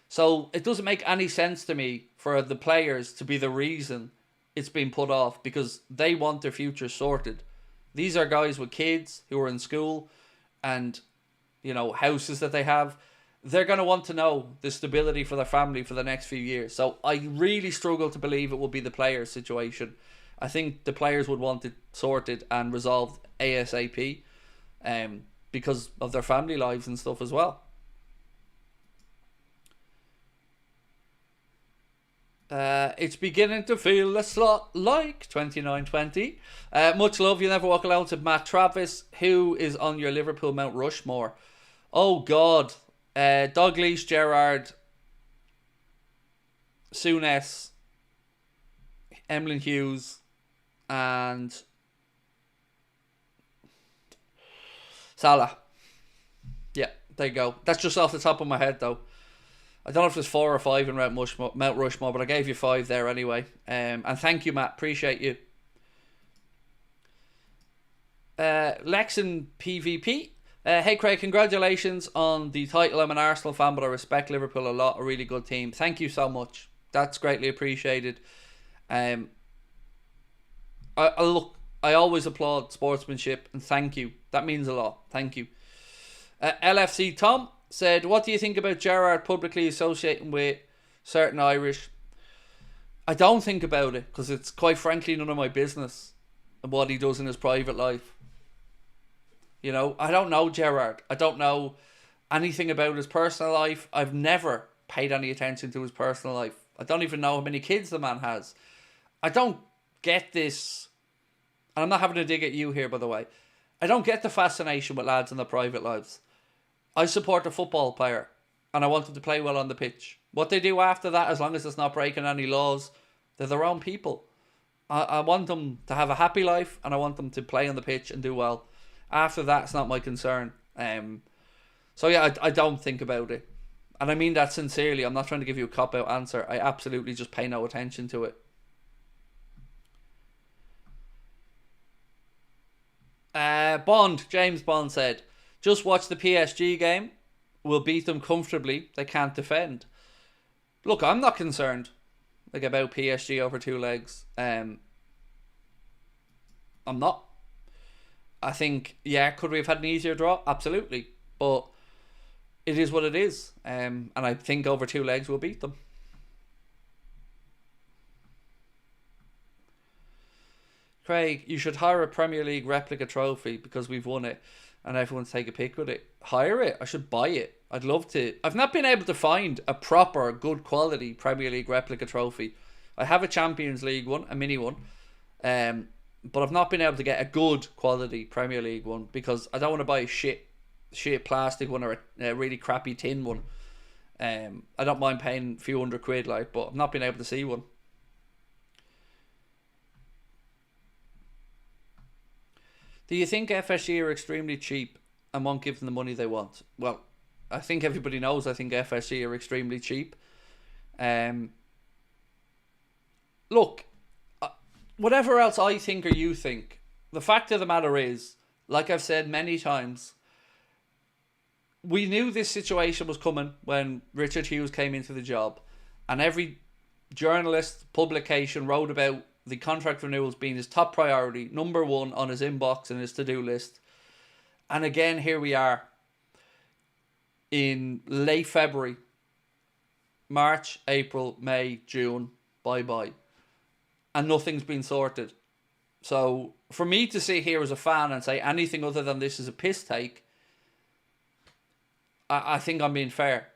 So it doesn't make any sense to me for the players to be the reason it's been put off, because they want their future sorted. These are guys with kids who are in school and, you know, houses that they have. They're going to want to know the stability for their family for the next few years. So I really struggle to believe it will be the players' situation. I think the players would want it sorted and resolved ASAP because of their family lives and stuff as well. It's beginning to feel a slot like 29-20. Much love. You never walk alone, said Matt Travis. Who is on your Liverpool Mount Rushmore? Oh God. Dalglish, Gerrard, Souness, Emlyn Hughes, and Salah. Yeah, there you go. That's just off the top of my head, though. I don't know if there's 4 or 5 in Mount Rushmore, but I gave you 5 there anyway. And thank you, Matt. Appreciate you. Lex and PvP. Hey Craig, congratulations on the title. I'm an Arsenal fan, but I respect Liverpool a lot. A really good team. Thank you so much. That's greatly appreciated. I always applaud sportsmanship, and thank you. That means a lot. Thank you. LFC Tom said, what do you think about Gerrard publicly associating with certain Irish? I don't think about it, because it's quite frankly none of my business what he does in his private life. You know, I don't know Gerrard. I don't know anything about his personal life. I've never paid any attention to his personal life. I don't even know how many kids the man has. I don't get this, and I'm not having a dig at you here, by the way. I don't get the fascination with lads in their private lives. I support a football player, and I want them to play well on the pitch. What they do after that, as long as it's not breaking any laws, they're their own people. I want them to have a happy life, and I want them to play on the pitch and do well. After that, it's not my concern. So yeah, I don't think about it. And I mean that sincerely. I'm not trying to give you a cop-out answer. I absolutely just pay no attention to it. James Bond said, just watch the PSG game. We'll beat them comfortably. They can't defend. Look, I'm not concerned about PSG over 2 legs. I'm not. I think, yeah, could we have had an easier draw? Absolutely. But it is what it is. And I think over 2 legs we'll beat them. Craig, you should hire a Premier League replica trophy because we've won it and everyone's take a pic with it. Hire it. I should buy it. I'd love to. I've not been able to find a proper, good quality Premier League replica trophy. I have a Champions League one, a mini one. But I've not been able to get a good quality Premier League one because I don't want to buy a shit plastic one or a really crappy tin one. I don't mind paying a few £100, like, but I've not been able to see one. Do you think FSG are extremely cheap and won't give them the money they want? Well, I think everybody knows I think FSG are extremely cheap. Look, whatever else I think or you think, the fact of the matter is, like I've said many times, we knew this situation was coming when Richard Hughes came into the job, and every journalist, publication wrote about the contract renewals being his top priority, number 1 on his inbox and his to-do list. And again, here we are in late February, March, April, May, June, bye-bye. And nothing's been sorted. So for me to sit here as a fan and say anything other than this is a piss take, I think I'm being fair.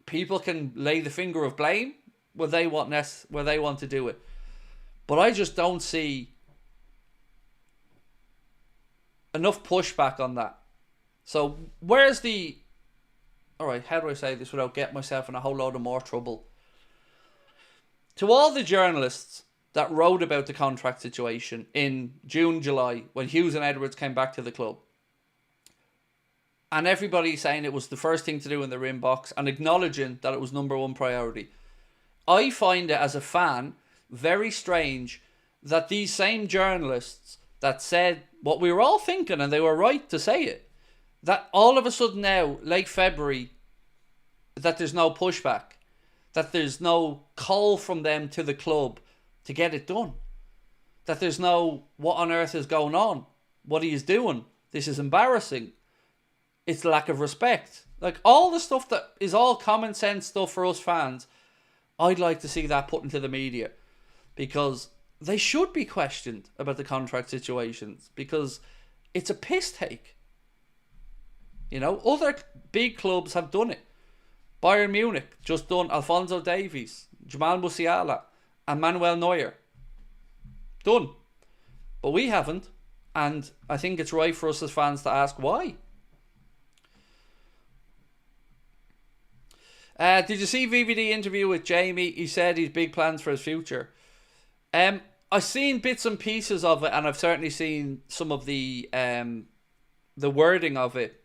People can lay the finger of blame where they want to do it. But I just don't see enough pushback on that. So where's the... Alright, how do I say this without getting myself in a whole load of more trouble? To all the journalists that wrote about the contract situation in June, July, when Hughes and Edwards came back to the club, and everybody saying it was the first thing to do in their inbox and acknowledging that it was number 1 priority, I find it as a fan very strange that these same journalists that said what we were all thinking, and they were right to say it, that all of a sudden now, late February, that there's no pushback, that there's no call from them to the club to get it done, that there's no what on earth is going on, what he is doing, this is embarrassing, it's lack of respect. Like, all the stuff that is all common sense stuff for us fans, I'd like to see that put into the media, because they should be questioned about the contract situations, because it's a piss take. You know, other big clubs have done it. Bayern Munich just done Alphonso Davies, Jamal Musiala and Manuel Neuer. Done. But we haven't, and I think it's right for us as fans to ask why. Did you see VVD interview with Jamie? He said he's big plans for his future. I've seen bits and pieces of it, and I've certainly seen some of the wording of it.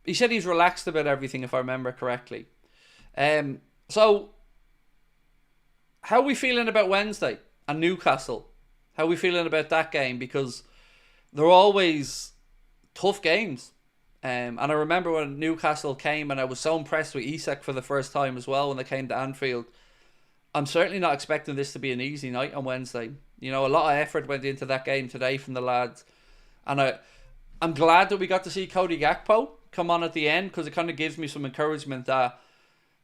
He said he's relaxed about everything, if I remember correctly. So, how are we feeling about Wednesday and Newcastle? How are we feeling about that game? Because they're always tough games. And I remember when Newcastle came, and I was so impressed with Isak for the first time as well when they came to Anfield. I'm certainly not expecting this to be an easy night on Wednesday. You know, a lot of effort went into that game today from the lads. And I'm glad that we got to see Cody Gakpo come on at the end, because it kind of gives me some encouragement that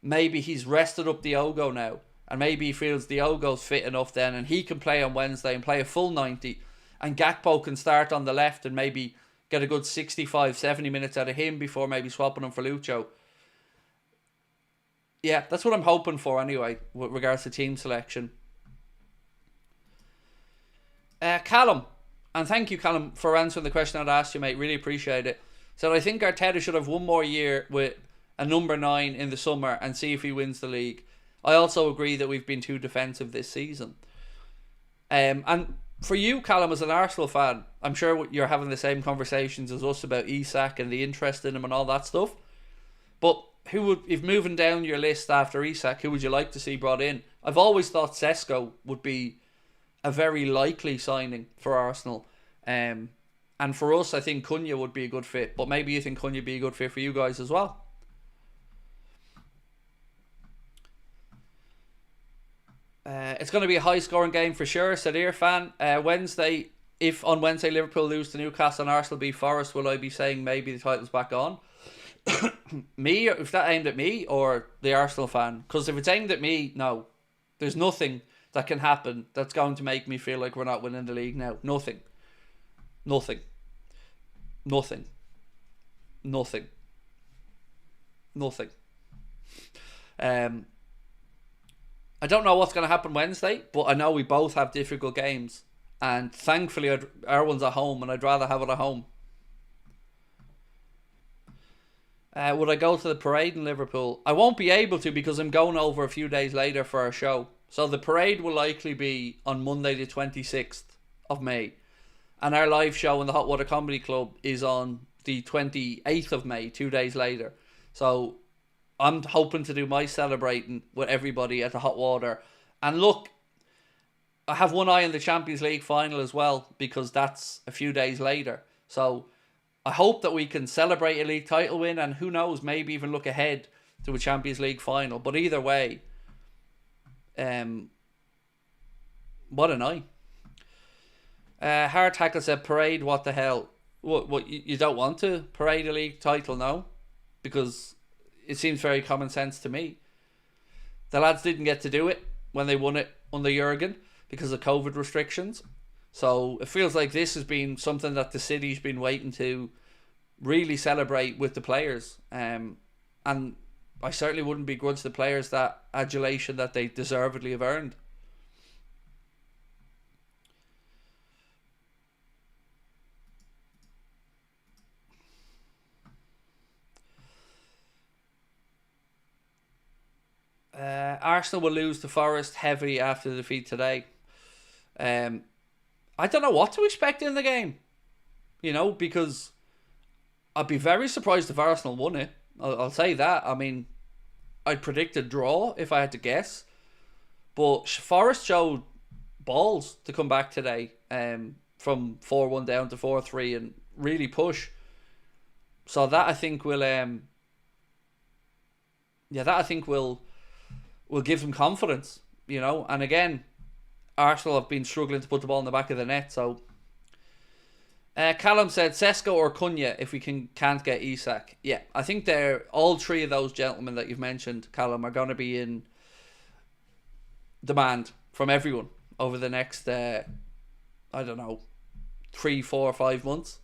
maybe he's rested up Diogo now. And maybe he feels Diogo's fit enough then, and he can play on Wednesday and play a full 90. And Gakpo can start on the left and maybe get a good 65, 70 minutes out of him before maybe swapping him for Lucho. Yeah, that's what I'm hoping for anyway, with regards to team selection. Callum, and thank you, Callum, for answering the question I'd asked you, mate. Really appreciate it. So I think Arteta should have one more year with a number 9 in the summer and see if he wins the league. I also agree that we've been too defensive this season. And For you, Callum, as an Arsenal fan, I'm sure you're having the same conversations as us about Isak and the interest in him and all that stuff. But who would, if moving down your list after Isak, who would you like to see brought in? I've always thought Sesko would be a very likely signing for Arsenal. And for us, I think Cunha would be a good fit. But maybe you think Cunha would be a good fit for you guys as well. It's going to be a high-scoring game for sure, said Irfan. If on Wednesday Liverpool lose to Newcastle and Arsenal beat Forest, will I be saying maybe the title's back on? Me, if that aimed at me or the Arsenal fan? Because if it's aimed at me, no. There's nothing that can happen that's going to make me feel like we're not winning the league now. Nothing. Nothing. Nothing. Nothing. Nothing. I don't know what's going to happen Wednesday, but I know we both have difficult games. And thankfully, our one's at home, and I'd rather have it at home. Would I go to the parade in Liverpool? I won't be able to because I'm going over a few days later for our show. So the parade will likely be on Monday the 26th of May. And our live show in the Hot Water Comedy Club is on the 28th of May, 2 days later. So I'm hoping to do my celebrating with everybody at the Hot Water. And look, I have one eye on the Champions League final as well, because that's a few days later. So I hope that we can celebrate a league title win, and who knows, maybe even look ahead to a Champions League final. But either way, what a night. Hard Tackle said, parade, what the hell? What you don't want to parade a league title, no? Because it seems very common sense to me. The lads didn't get to do it when they won it under Jurgen because of COVID restrictions. So it feels like this has been something that the city's been waiting to really celebrate with the players. And I certainly wouldn't begrudge the players that adulation that they deservedly have earned. Arsenal will lose to Forest heavily after the defeat today. I don't know what to expect in the game, because I'd be very surprised if Arsenal won it. I'll say that. I mean, I'd predict a draw if I had to guess. But Forest showed balls to come back today, from 4-1 down to 4-3 and really push. So that I think will, will give them confidence, And again, Arsenal have been struggling to put the ball in the back of the net. So, Callum said Sesko or Cunha if we can't get Isak. Yeah, I think they're all three of those gentlemen that you've mentioned, Callum, are going to be in demand from everyone over the next, 3, 4, 5 months.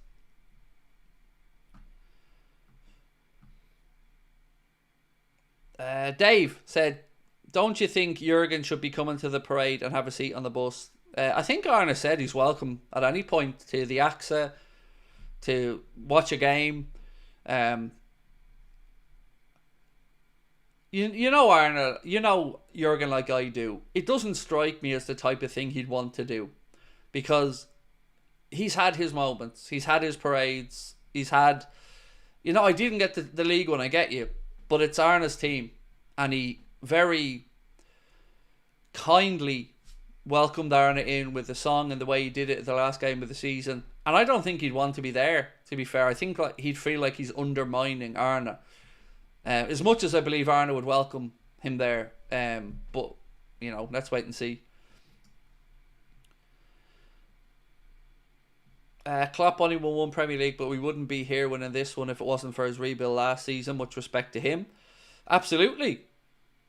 Dave said, don't you think Jurgen should be coming to the parade and have a seat on the bus? I think Arne said he's welcome at any point to the AXA to watch a game. You know Arne, Jurgen like I do. It doesn't strike me as the type of thing he'd want to do, because he's had his moments. He's had his parades. He's had, I didn't get the league one, I get you, but it's Arne's team, and he very kindly welcomed Arne in with the song and the way he did it at the last game of the season. And I don't think he'd want to be there, to be fair. I think he'd feel like he's undermining Arne. As much as I believe Arne would welcome him there. But, let's wait and see. Klopp only won one Premier League, but we wouldn't be here winning this one if it wasn't for his rebuild last season. Much respect to him. Absolutely.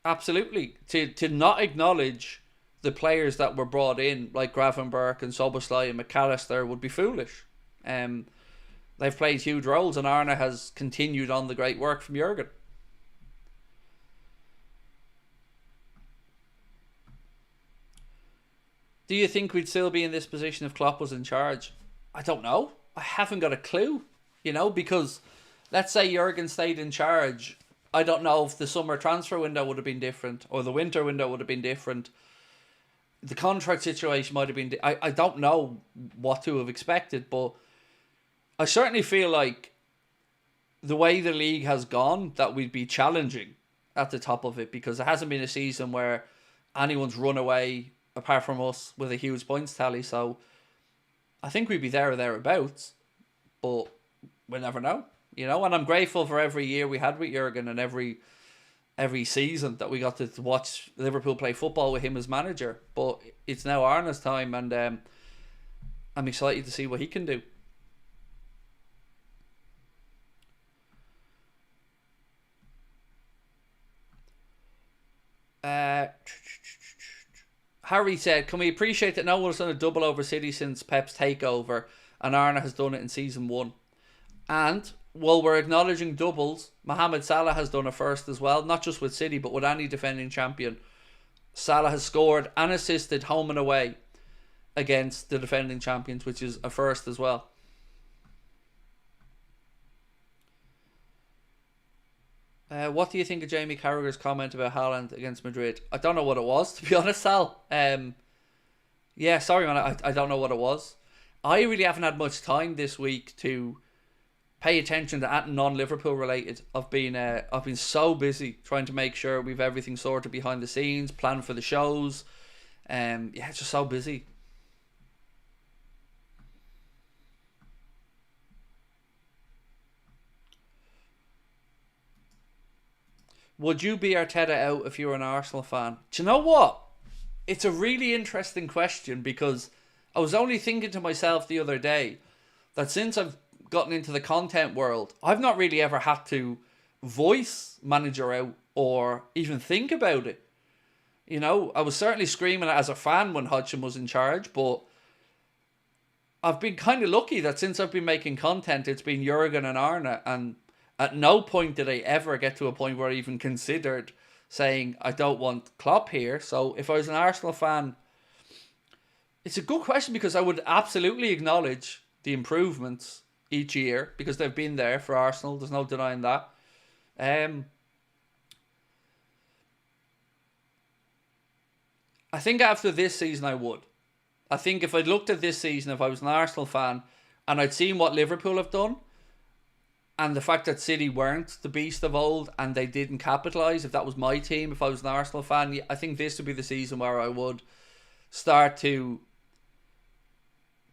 To not acknowledge the players that were brought in, like Gravenberch and Szoboszlai and McAllister, would be foolish. They've played huge roles, and Arne has continued on the great work from Jurgen. Do you think we'd still be in this position if Klopp was in charge? I don't know. I haven't got a clue, because let's say Jurgen stayed in charge. I don't know if the summer transfer window would have been different or the winter window would have been different. the contract situation might have been... I don't know what to have expected, but I certainly feel like the way the league has gone, that we'd be challenging at the top of it, because it hasn't been a season where anyone's run away apart from us with a huge points tally. So I think we'd be there or thereabouts, but we'll never know, you know. And I'm grateful for every year we had with Jurgen, and every season that we got to watch Liverpool play football with him as manager. But it's now Arna's time, and I'm excited to see what he can do. Harry said, can we appreciate that no one's done a double over City since Pep's takeover, and Arna has done it in season 1? And while we're acknowledging doubles, Mohamed Salah has done a first as well, not just with City but with any defending champion. Salah has scored and assisted home and away against the defending champions, which is a first as well. What do you think of Jamie Carragher's comment about Haaland against Madrid? I don't know what it was, to be honest, Sal. Yeah, sorry, man. I don't know what it was. I really haven't had much time this week to pay attention to anything non-Liverpool related. I've been so busy trying to make sure we've everything sorted behind the scenes, plan for the shows. Yeah, it's just so busy. Would you be Arteta out if you were an Arsenal fan? Do you know what? It's a really interesting question, because I was only thinking to myself the other day that since I've gotten into the content world, I've not really ever had to voice manager out or even think about it. You know, I was certainly screaming it as a fan when Hodgson was in charge, but I've been kind of lucky that since I've been making content, it's been Jurgen and Arne, and at no point did I ever get to a point where I even considered saying I don't want Klopp here. So if I was an Arsenal fan, it's a good question, because I would absolutely acknowledge the improvements each year, because they've been there for Arsenal. There's no denying that. I think after this season I would. I think if I'd looked at this season, if I was an Arsenal fan and I'd seen what Liverpool have done, and the fact that City weren't the beast of old and they didn't capitalise, if that was my team, if I was an Arsenal fan, I think this would be the season where I would start to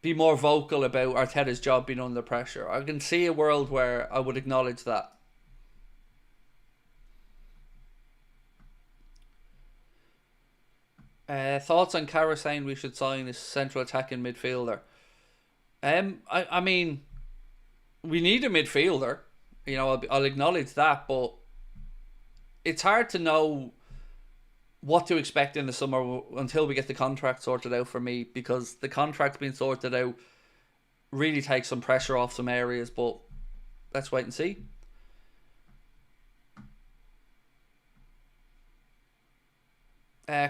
be more vocal about Arteta's job being under pressure. I can see a world where I would acknowledge that. Thoughts on Cara saying we should sign a central attacking midfielder? I mean, we need a midfielder. You know, I'll acknowledge that, but it's hard to know what to expect in the summer until we get the contract sorted out for me, because the contract being sorted out really takes some pressure off some areas, but let's wait and see.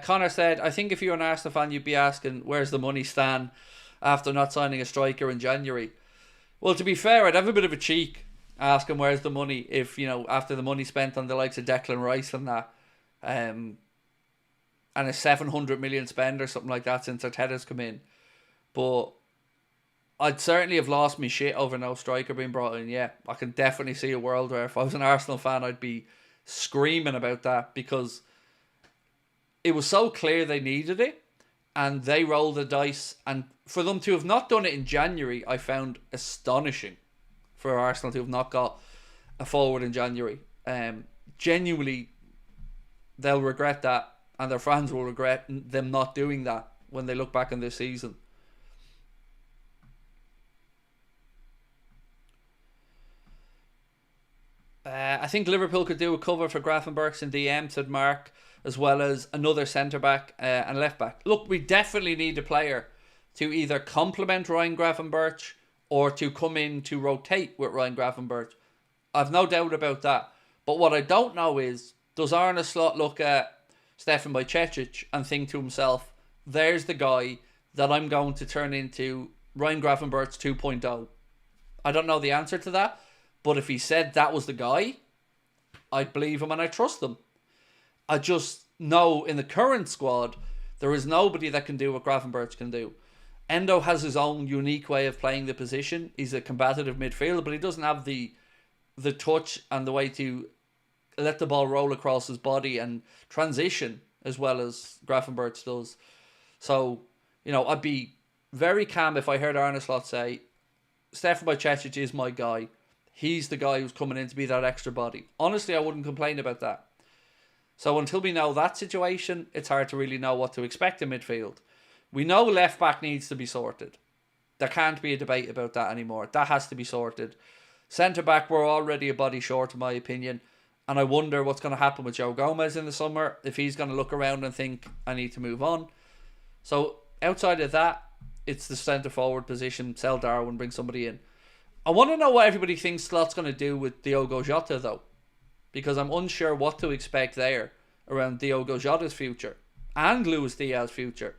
Connor said, I think if you're an Arsenal fan, you'd be asking, where's the money, Stan, after not signing a striker in January? Well, to be fair, I'd have a bit of a cheek asking where's the money if, you know, after the money spent on the likes of Declan Rice and that, and a 700 million spend or something like that since Arteta's come in. But I'd certainly have lost me shit over no striker being brought in. Yeah, I can definitely see a world where if I was an Arsenal fan, I'd be screaming about that, because it was so clear they needed it and they rolled the dice. And for them to have not done it in January, I found astonishing. For Arsenal to have not got a forward in January. Genuinely, they'll regret that, and their fans will regret them not doing that when they look back on this season. I think Liverpool could do a cover for Grafenbergs in DM, said Mark, as well as another centre-back and left-back. Look, we definitely need a player to either complement Ryan Grafenberg or to come in to rotate with Ryan Grafenberg. I've no doubt about that. But what I don't know is, does Arne Slot look at Stefan Bajcetic and think to himself, there's the guy that I'm going to turn into Ryan Grafenberg's 2.0? I don't know the answer to that, but if he said that was the guy, I'd believe him and I trust him. I just know in the current squad, There is nobody that can do what Gravenberch can do. Endo has his own unique way of playing the position. He's a combative midfielder, but he doesn't have the touch and the way to let the ball roll across his body and transition as well as Gravenberch does. So, I'd be very calm if I heard Arne Slot say, Stefan Bajcetic is my guy. He's the guy who's coming in to be that extra body. Honestly, I wouldn't complain about that. So until we know that situation, it's hard to really know what to expect in midfield. We know left back needs to be sorted. There can't be a debate about that anymore. That has to be sorted. Centre back, we're already a body short in my opinion. And I wonder what's going to happen with Joe Gomez in the summer. If he's going to look around and think, I need to move on. So outside of that, it's the centre forward position. Sell Darwin, bring somebody in. I want to know what everybody thinks Slot's going to do with Diogo Jota though. Because I'm unsure what to expect there around Diogo Jota's future. And Luis Diaz's future.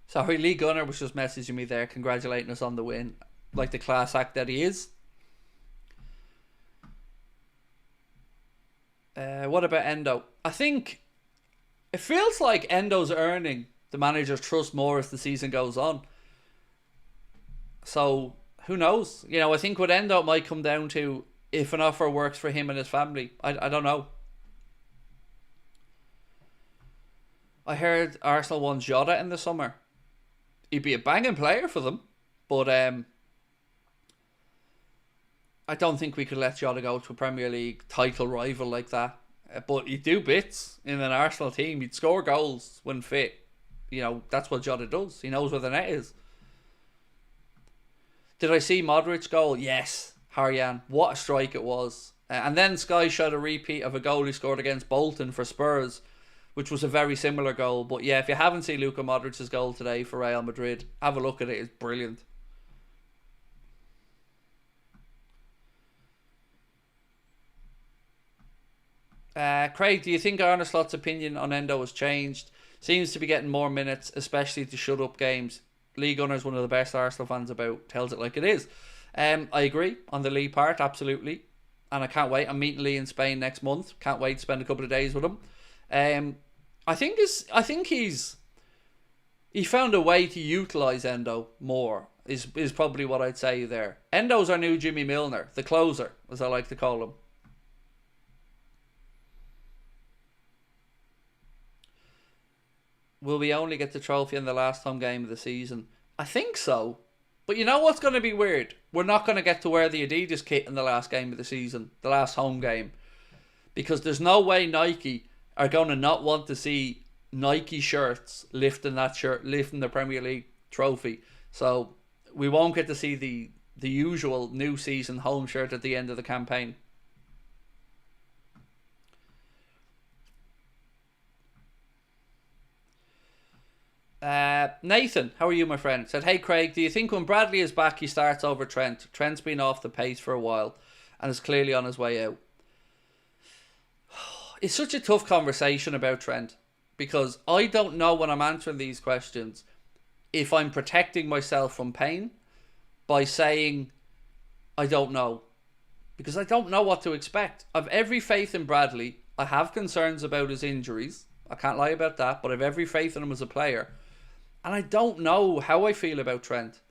Sorry, Lee Gunner was just messaging me there, congratulating us on the win. Like the class act that he is. What about Endo? I think it feels like Endo's earning the manager's trust more as the season goes on. So, who knows? I think with Endo it might come down to if an offer works for him and his family. I don't know. I heard Arsenal won Jota in the summer. He'd be a banging player for them. But I don't think we could let Jota go to a Premier League title rival like that. But he'd do bits in an Arsenal team. He'd score goals when fit. That's what Jota does. He knows where the net is. Did I see Modric's goal? Yes. Haryan. What a strike it was. And then Sky showed a repeat of a goal he scored against Bolton for Spurs, which was a very similar goal. But yeah, if you haven't seen Luka Modric's goal today for Real Madrid, have a look at it. It's brilliant. Craig, do you think Arne Slot's opinion on Endo has changed? Seems to be getting more minutes, especially to shut up games. Lee Gunner's one of the best Arsenal fans about. Tells it like it is. I agree on the Lee part, absolutely. And I can't wait. I'm meeting Lee in Spain next month. Can't wait to spend a couple of days with him. I think he found a way to utilise Endo more is probably what I'd say there. Endo's our new Jimmy Milner, the closer, as I like to call him. Will we only get the trophy in the last home game of the season? I think so. But you know what's going to be weird? We're not going to get to wear the Adidas kit in the last game of the season, the last home game. Because there's no way Nike are going to not want to see Nike shirts lifting the Premier League trophy. So we won't get to see the usual new season home shirt at the end of the campaign. Nathan, how are you, my friend? Said, hey Craig, do you think when Bradley is back he starts over Trent? Trent's been off the pace for a while and is clearly on his way out. It's such a tough conversation about Trent because I don't know when I'm answering these questions if I'm protecting myself from pain by saying I don't know, because I don't know what to expect. I've every faith in Bradley. I have concerns about his injuries. I can't lie about that, but I've every faith in him as a player. And I don't know how I feel about Trent.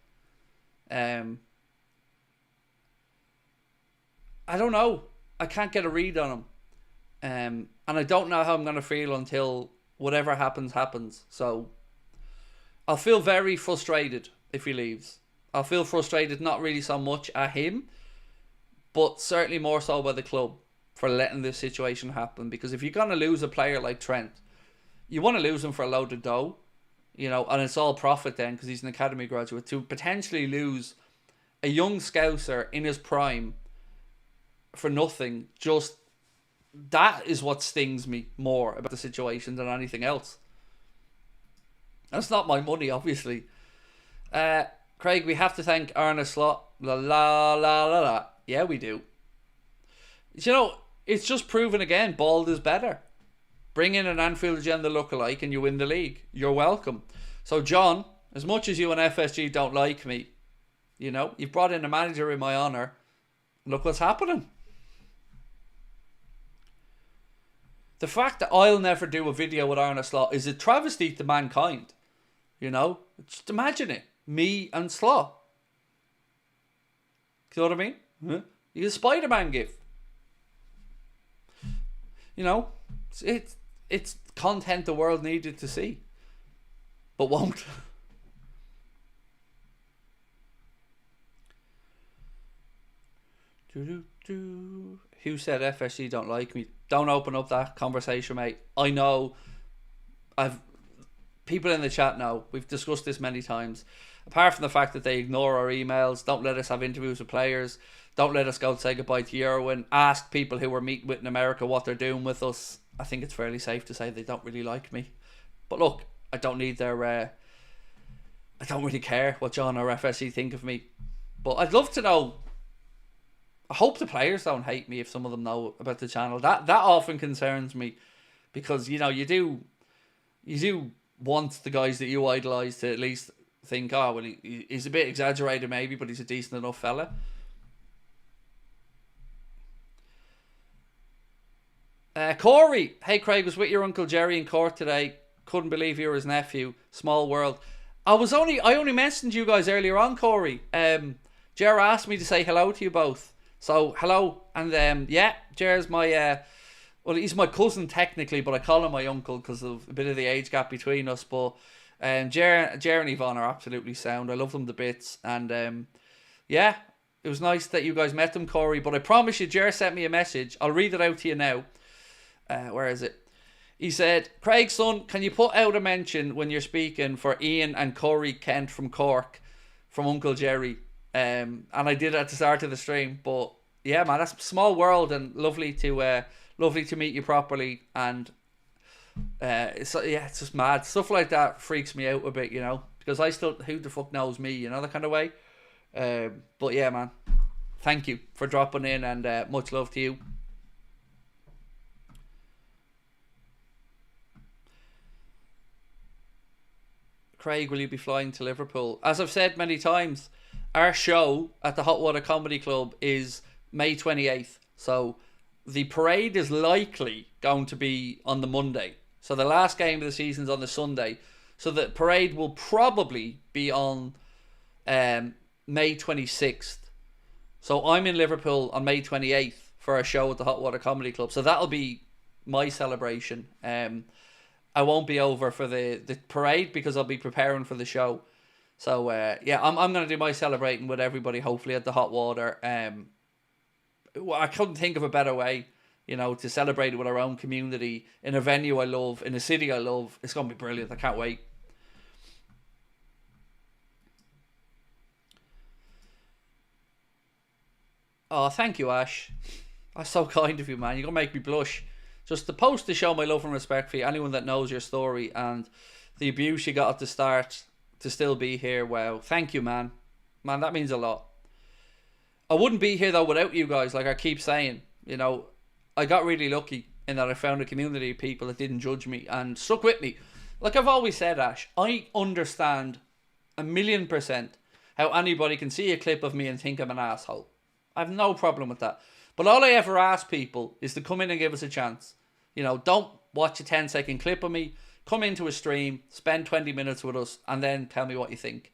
I don't know. I can't get a read on him. And I don't know how I'm going to feel until whatever happens. So I'll feel very frustrated if he leaves. I'll feel frustrated not really so much at him, but certainly more so by the club for letting this situation happen. Because if you're going to lose a player like Trent, you want to lose him for a load of dough, and it's all profit then because he's an academy graduate. To potentially lose a young scouser in his prime for nothing, just that is what stings me more about the situation than anything else. That's not my money, obviously. Craig, we have to thank Arne Slot. La la la la la. Yeah, we do. You know, it's just proven again, bald is better. Bring in an Anfield Agenda lookalike and you win the league. You're welcome. So, John, as much as you and FSG don't like me, you know, you've brought in a manager in my honour. Look what's happening. The fact that I'll never do a video with Arne Slot is a travesty to mankind. You know? Just imagine it. Me and Slot. You know what I mean? Huh? You get a Spider-Man gif. You know? It's content the world needed to see. But won't. Who said FSG don't like me? Don't open up that conversation, mate. I know. People in the chat know. We've discussed this many times. Apart from the fact that they ignore our emails, don't let us have interviews with players, don't let us go say goodbye to Irwin, ask people who we're meeting with in America what they're doing with us. I think it's fairly safe to say they don't really like me. But look, I don't need their... I don't really care what John or FSG think of me. But I'd love to know... I hope the players don't hate me if some of them know about the channel. That often concerns me, because you know you do want the guys that you idolise to at least think, oh well, he's a bit exaggerated maybe, but he's a decent enough fella. Corey, hey Craig, was with your Uncle Jerry in Cork today. Couldn't believe you were his nephew. Small world. I only mentioned you guys earlier on, Corey. Jer asked me to say hello to you both. So, hello, and yeah, Jer's my, well, he's my cousin technically, but I call him my uncle because of a bit of the age gap between us, but Jer and Yvonne are absolutely sound. I love them to bits, and yeah, it was nice that you guys met them, Corey, but I promise you, Jer sent me a message. I'll read it out to you now. Where is it? He said, Craig, son, can you put out a mention when you're speaking for Ian and Corey Kent from Cork, from Uncle Jerry? And I did it at the start of the stream, but yeah, man, that's a small world, and lovely to meet you properly, and it's just mad stuff like that freaks me out a bit, you know, because I still, who the fuck knows me, you know, that kind of way. But yeah, man, thank you for dropping in, and much love to you. Craig, will you be flying to Liverpool? As I've said many times, our show at the Hot Water Comedy Club is May 28th. So the parade is likely going to be on the Monday. So the last game of the season's on the Sunday. So the parade will probably be on May 26th. So I'm in Liverpool on May 28th for a show at the Hot Water Comedy Club. So that'll be my celebration. I won't be over for the parade because I'll be preparing for the show. So yeah, I'm going to do my celebrating with everybody, hopefully at the Hot Water. I couldn't think of a better way, you know, to celebrate it with our own community in a venue I love, in a city I love. It's going to be brilliant. I can't wait. Oh, thank you, Ash. That's so kind of you, man. You're going to make me blush. Just to post to show my love and respect for you, anyone that knows your story and the abuse you got at the start, to still be here. Wow, thank you, man. Man, that means a lot. I wouldn't be here though without you guys, like I keep saying. You know, I got really lucky in that I found a community of people that didn't judge me and stuck with me. Like I've always said, Ash, I understand 1,000,000% how anybody can see a clip of me and think I'm an asshole. I have no problem with that. But all I ever ask people is to come in and give us a chance. You know, don't watch a 10-second clip of me. Come into a stream, spend 20 minutes with us, and then tell me what you think.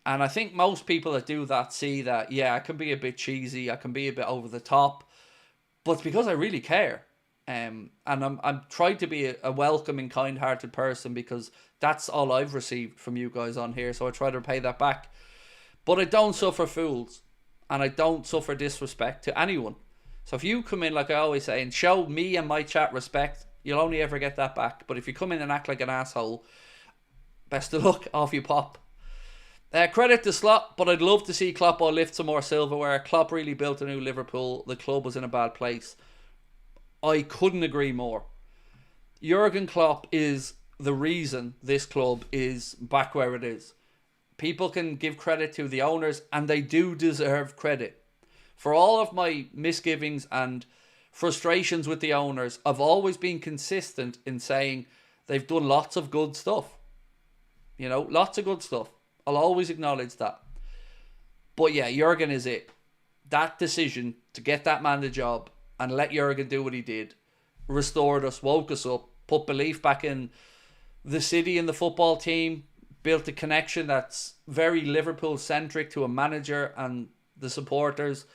And I think most people that do that see that, yeah, I can be a bit cheesy, I can be a bit over the top, but it's because I really care. And I'm trying to be a welcoming, kind-hearted person, because that's all I've received from you guys on here, so I try to repay that back. But I don't suffer fools, and I don't suffer disrespect to anyone. So if you come in, like I always say, and show me and my chat respect, you'll only ever get that back. But if you come in and act like an asshole, best of luck, off you pop. Credit to Slot, but I'd love to see Klopp lift some more silverware. Klopp really built a new Liverpool. The club was in a bad place. I couldn't agree more. Jurgen Klopp is the reason this club is back where it is. people can give credit to the owners, and they do deserve credit. For all of my misgivings and frustrations with the owners, I've always been consistent in saying they've done lots of good stuff. You know, lots of good stuff. I'll always acknowledge that. But yeah, Jurgen is it. That decision to get that man the job and let Jurgen do what he did restored us, woke us up, put belief back in the city and the football team, built a connection that's very Liverpool centric to a manager and the supporters.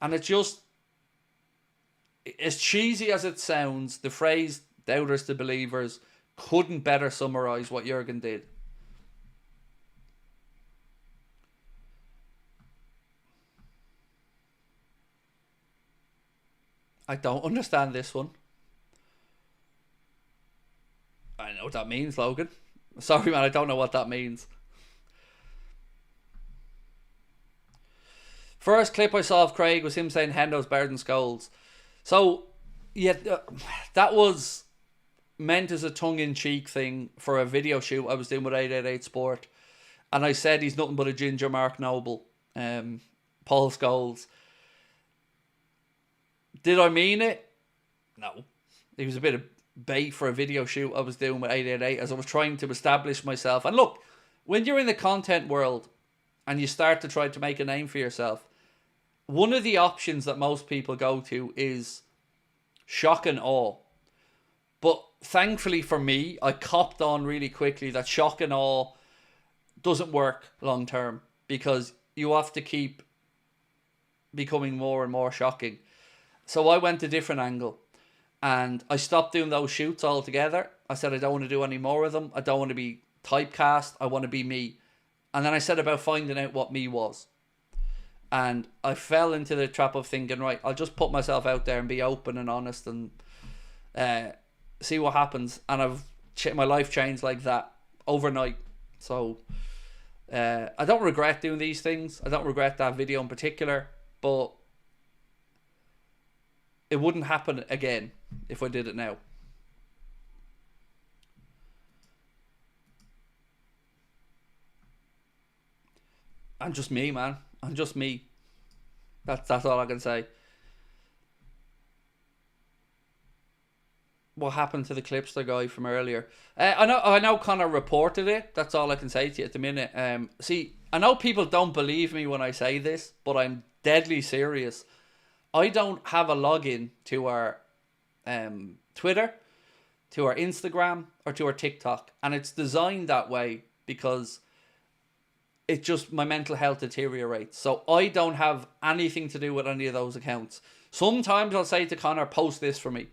And it's just, as cheesy as it sounds, the phrase doubters to believers couldn't better summarise what Jurgen did. I don't understand this one. I know what that means, Logan. Sorry, man, I don't know what that means. First clip I saw of Craig was him saying Hendo's better than Scholes. So, yeah, that was meant as a tongue-in-cheek thing for a video shoot I was doing with 888 Sport. And I said he's nothing but a ginger Mark Noble. Paul Scholes. Did I mean it? No. It was a bit of bait for a video shoot I was doing with 888 as I was trying to establish myself. And look, when you're in the content world and you start to try to make a name for yourself, one of the options that most people go to is shock and awe. But thankfully for me, I copped on really quickly that shock and awe doesn't work long term, because you have to keep becoming more and more shocking. So I went a different angle and I stopped doing those shoots altogether. I said I don't want to do any more of them. I don't want to be typecast. I want to be me. And then I set about finding out what me was. And I fell into the trap of thinking, right, I'll just put myself out there and be open and honest and see what happens. And my life changed like that overnight. So I don't regret doing these things. I don't regret that video in particular, but it wouldn't happen again if I did it now. I'm just me, man. I'm just me. That's all I can say. What happened to the Clipster guy from earlier? I know Connor reported it. That's all I can say to you at the minute. See, I know people don't believe me when I say this, but I'm deadly serious. I don't have a login to our Twitter, to our Instagram, or to our TikTok. And it's designed that way because it just, my mental health deteriorates. So I don't have anything to do with any of those accounts. Sometimes I'll say to Connor, post this for me.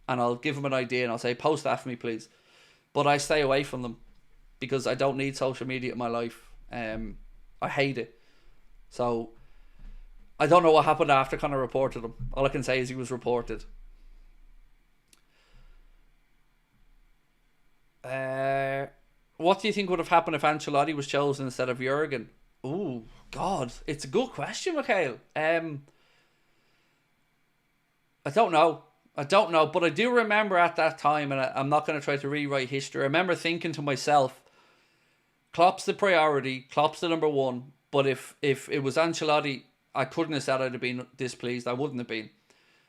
And I'll give him an idea and I'll say, post that for me, please. But I stay away from them because I don't need social media in my life. I hate it. So I don't know what happened after Connor reported him. All I can say is he was reported. What do you think would have happened if Ancelotti was chosen instead of Jurgen? Ooh, God. It's a good question, Mikhail. I don't know. But I do remember at that time, and I'm not going to try to rewrite history, I remember thinking to myself, Klopp's the priority, Klopp's the number one, but if it was Ancelotti, I couldn't have said I'd have been displeased. I wouldn't have been.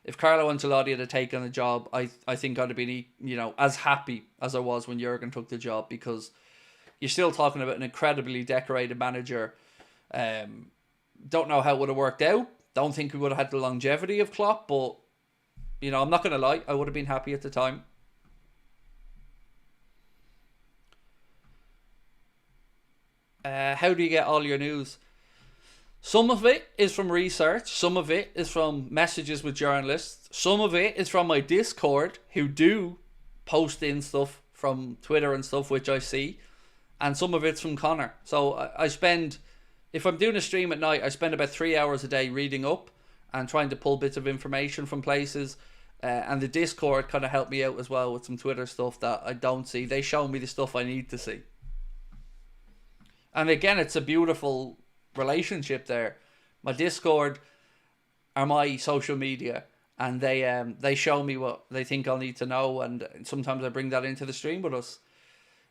If Carlo Ancelotti had taken the job, I think I'd have been, as happy as I was when Jurgen took the job, because you're still talking about an incredibly decorated manager. Don't know how it would have worked out. Don't think we would have had the longevity of Klopp, but I'm not going to lie, I would have been happy at the time. How do you get all your news? Some of it is from research. Some of it is from messages with journalists. Some of it is from my Discord, who do post in stuff from Twitter and stuff, which I see. And some of it's from Connor. So I spend, if I'm doing a stream at night, I spend about 3 hours a day reading up and trying to pull bits of information from places. And the Discord kind of helped me out as well with some Twitter stuff that I don't see. They show me the stuff I need to see. And again, it's a beautiful relationship there. My Discord are my social media, and they show me what they think I'll need to know, and sometimes I bring that into the stream with us.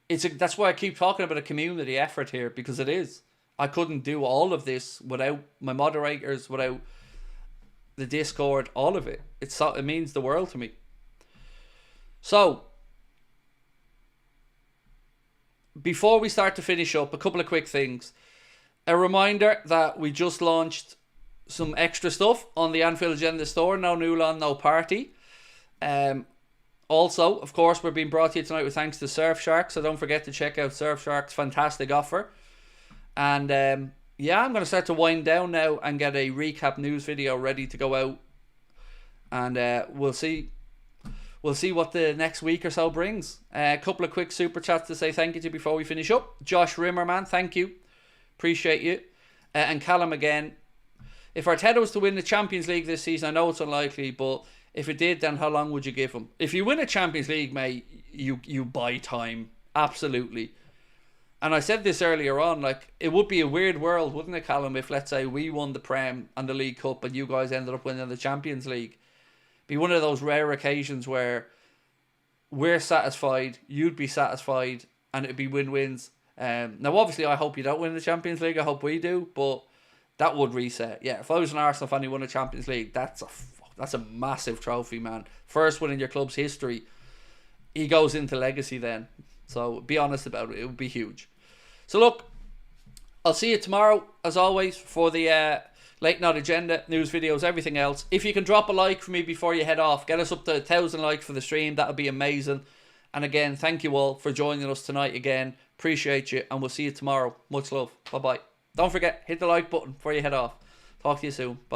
That's why I keep talking about a community effort here, because it is. I couldn't do all of this without my moderators, without the Discord, all of it. It means the world to me. So, before we start to finish up, a couple of quick things. A reminder that we just launched some extra stuff on the Anfield Agenda store. No Newland, no party. Also, of course, we're being brought to you tonight with thanks to Surfshark, so don't forget to check out Surfshark's fantastic offer. And yeah, I'm going to start to wind down now and get a recap news video ready to go out. And we'll see what the next week or so brings. A couple of quick super chats to say thank you to before we finish up. Josh Rimmerman, thank you. Appreciate you. And Callum again. If Arteta was to win the Champions League this season, I know it's unlikely, but if it did, then how long would you give him? If you win a Champions League, mate, you buy time. Absolutely. And I said this earlier on, like, it would be a weird world, wouldn't it, Callum, if, let's say, we won the Prem and the League Cup and you guys ended up winning the Champions League. Be one of those rare occasions where we're satisfied, you'd be satisfied, and it'd be win-wins. Now, obviously, I hope you don't win the Champions League. I hope we do, but that would reset. Yeah, if I was an Arsenal fan who won a Champions League, that's a massive trophy, man. First one in your club's history. He goes into legacy then. So be honest about it. It would be huge. So look, I'll see you tomorrow, as always, for the late night agenda, news videos, everything else. If you can drop a like for me before you head off, get us up to 1,000 likes for the stream. That would be amazing. And again, thank you all for joining us tonight again. Appreciate you, and we'll see you tomorrow. Much love. Bye-bye. Don't forget, hit the like button before you head off. Talk to you soon. Bye.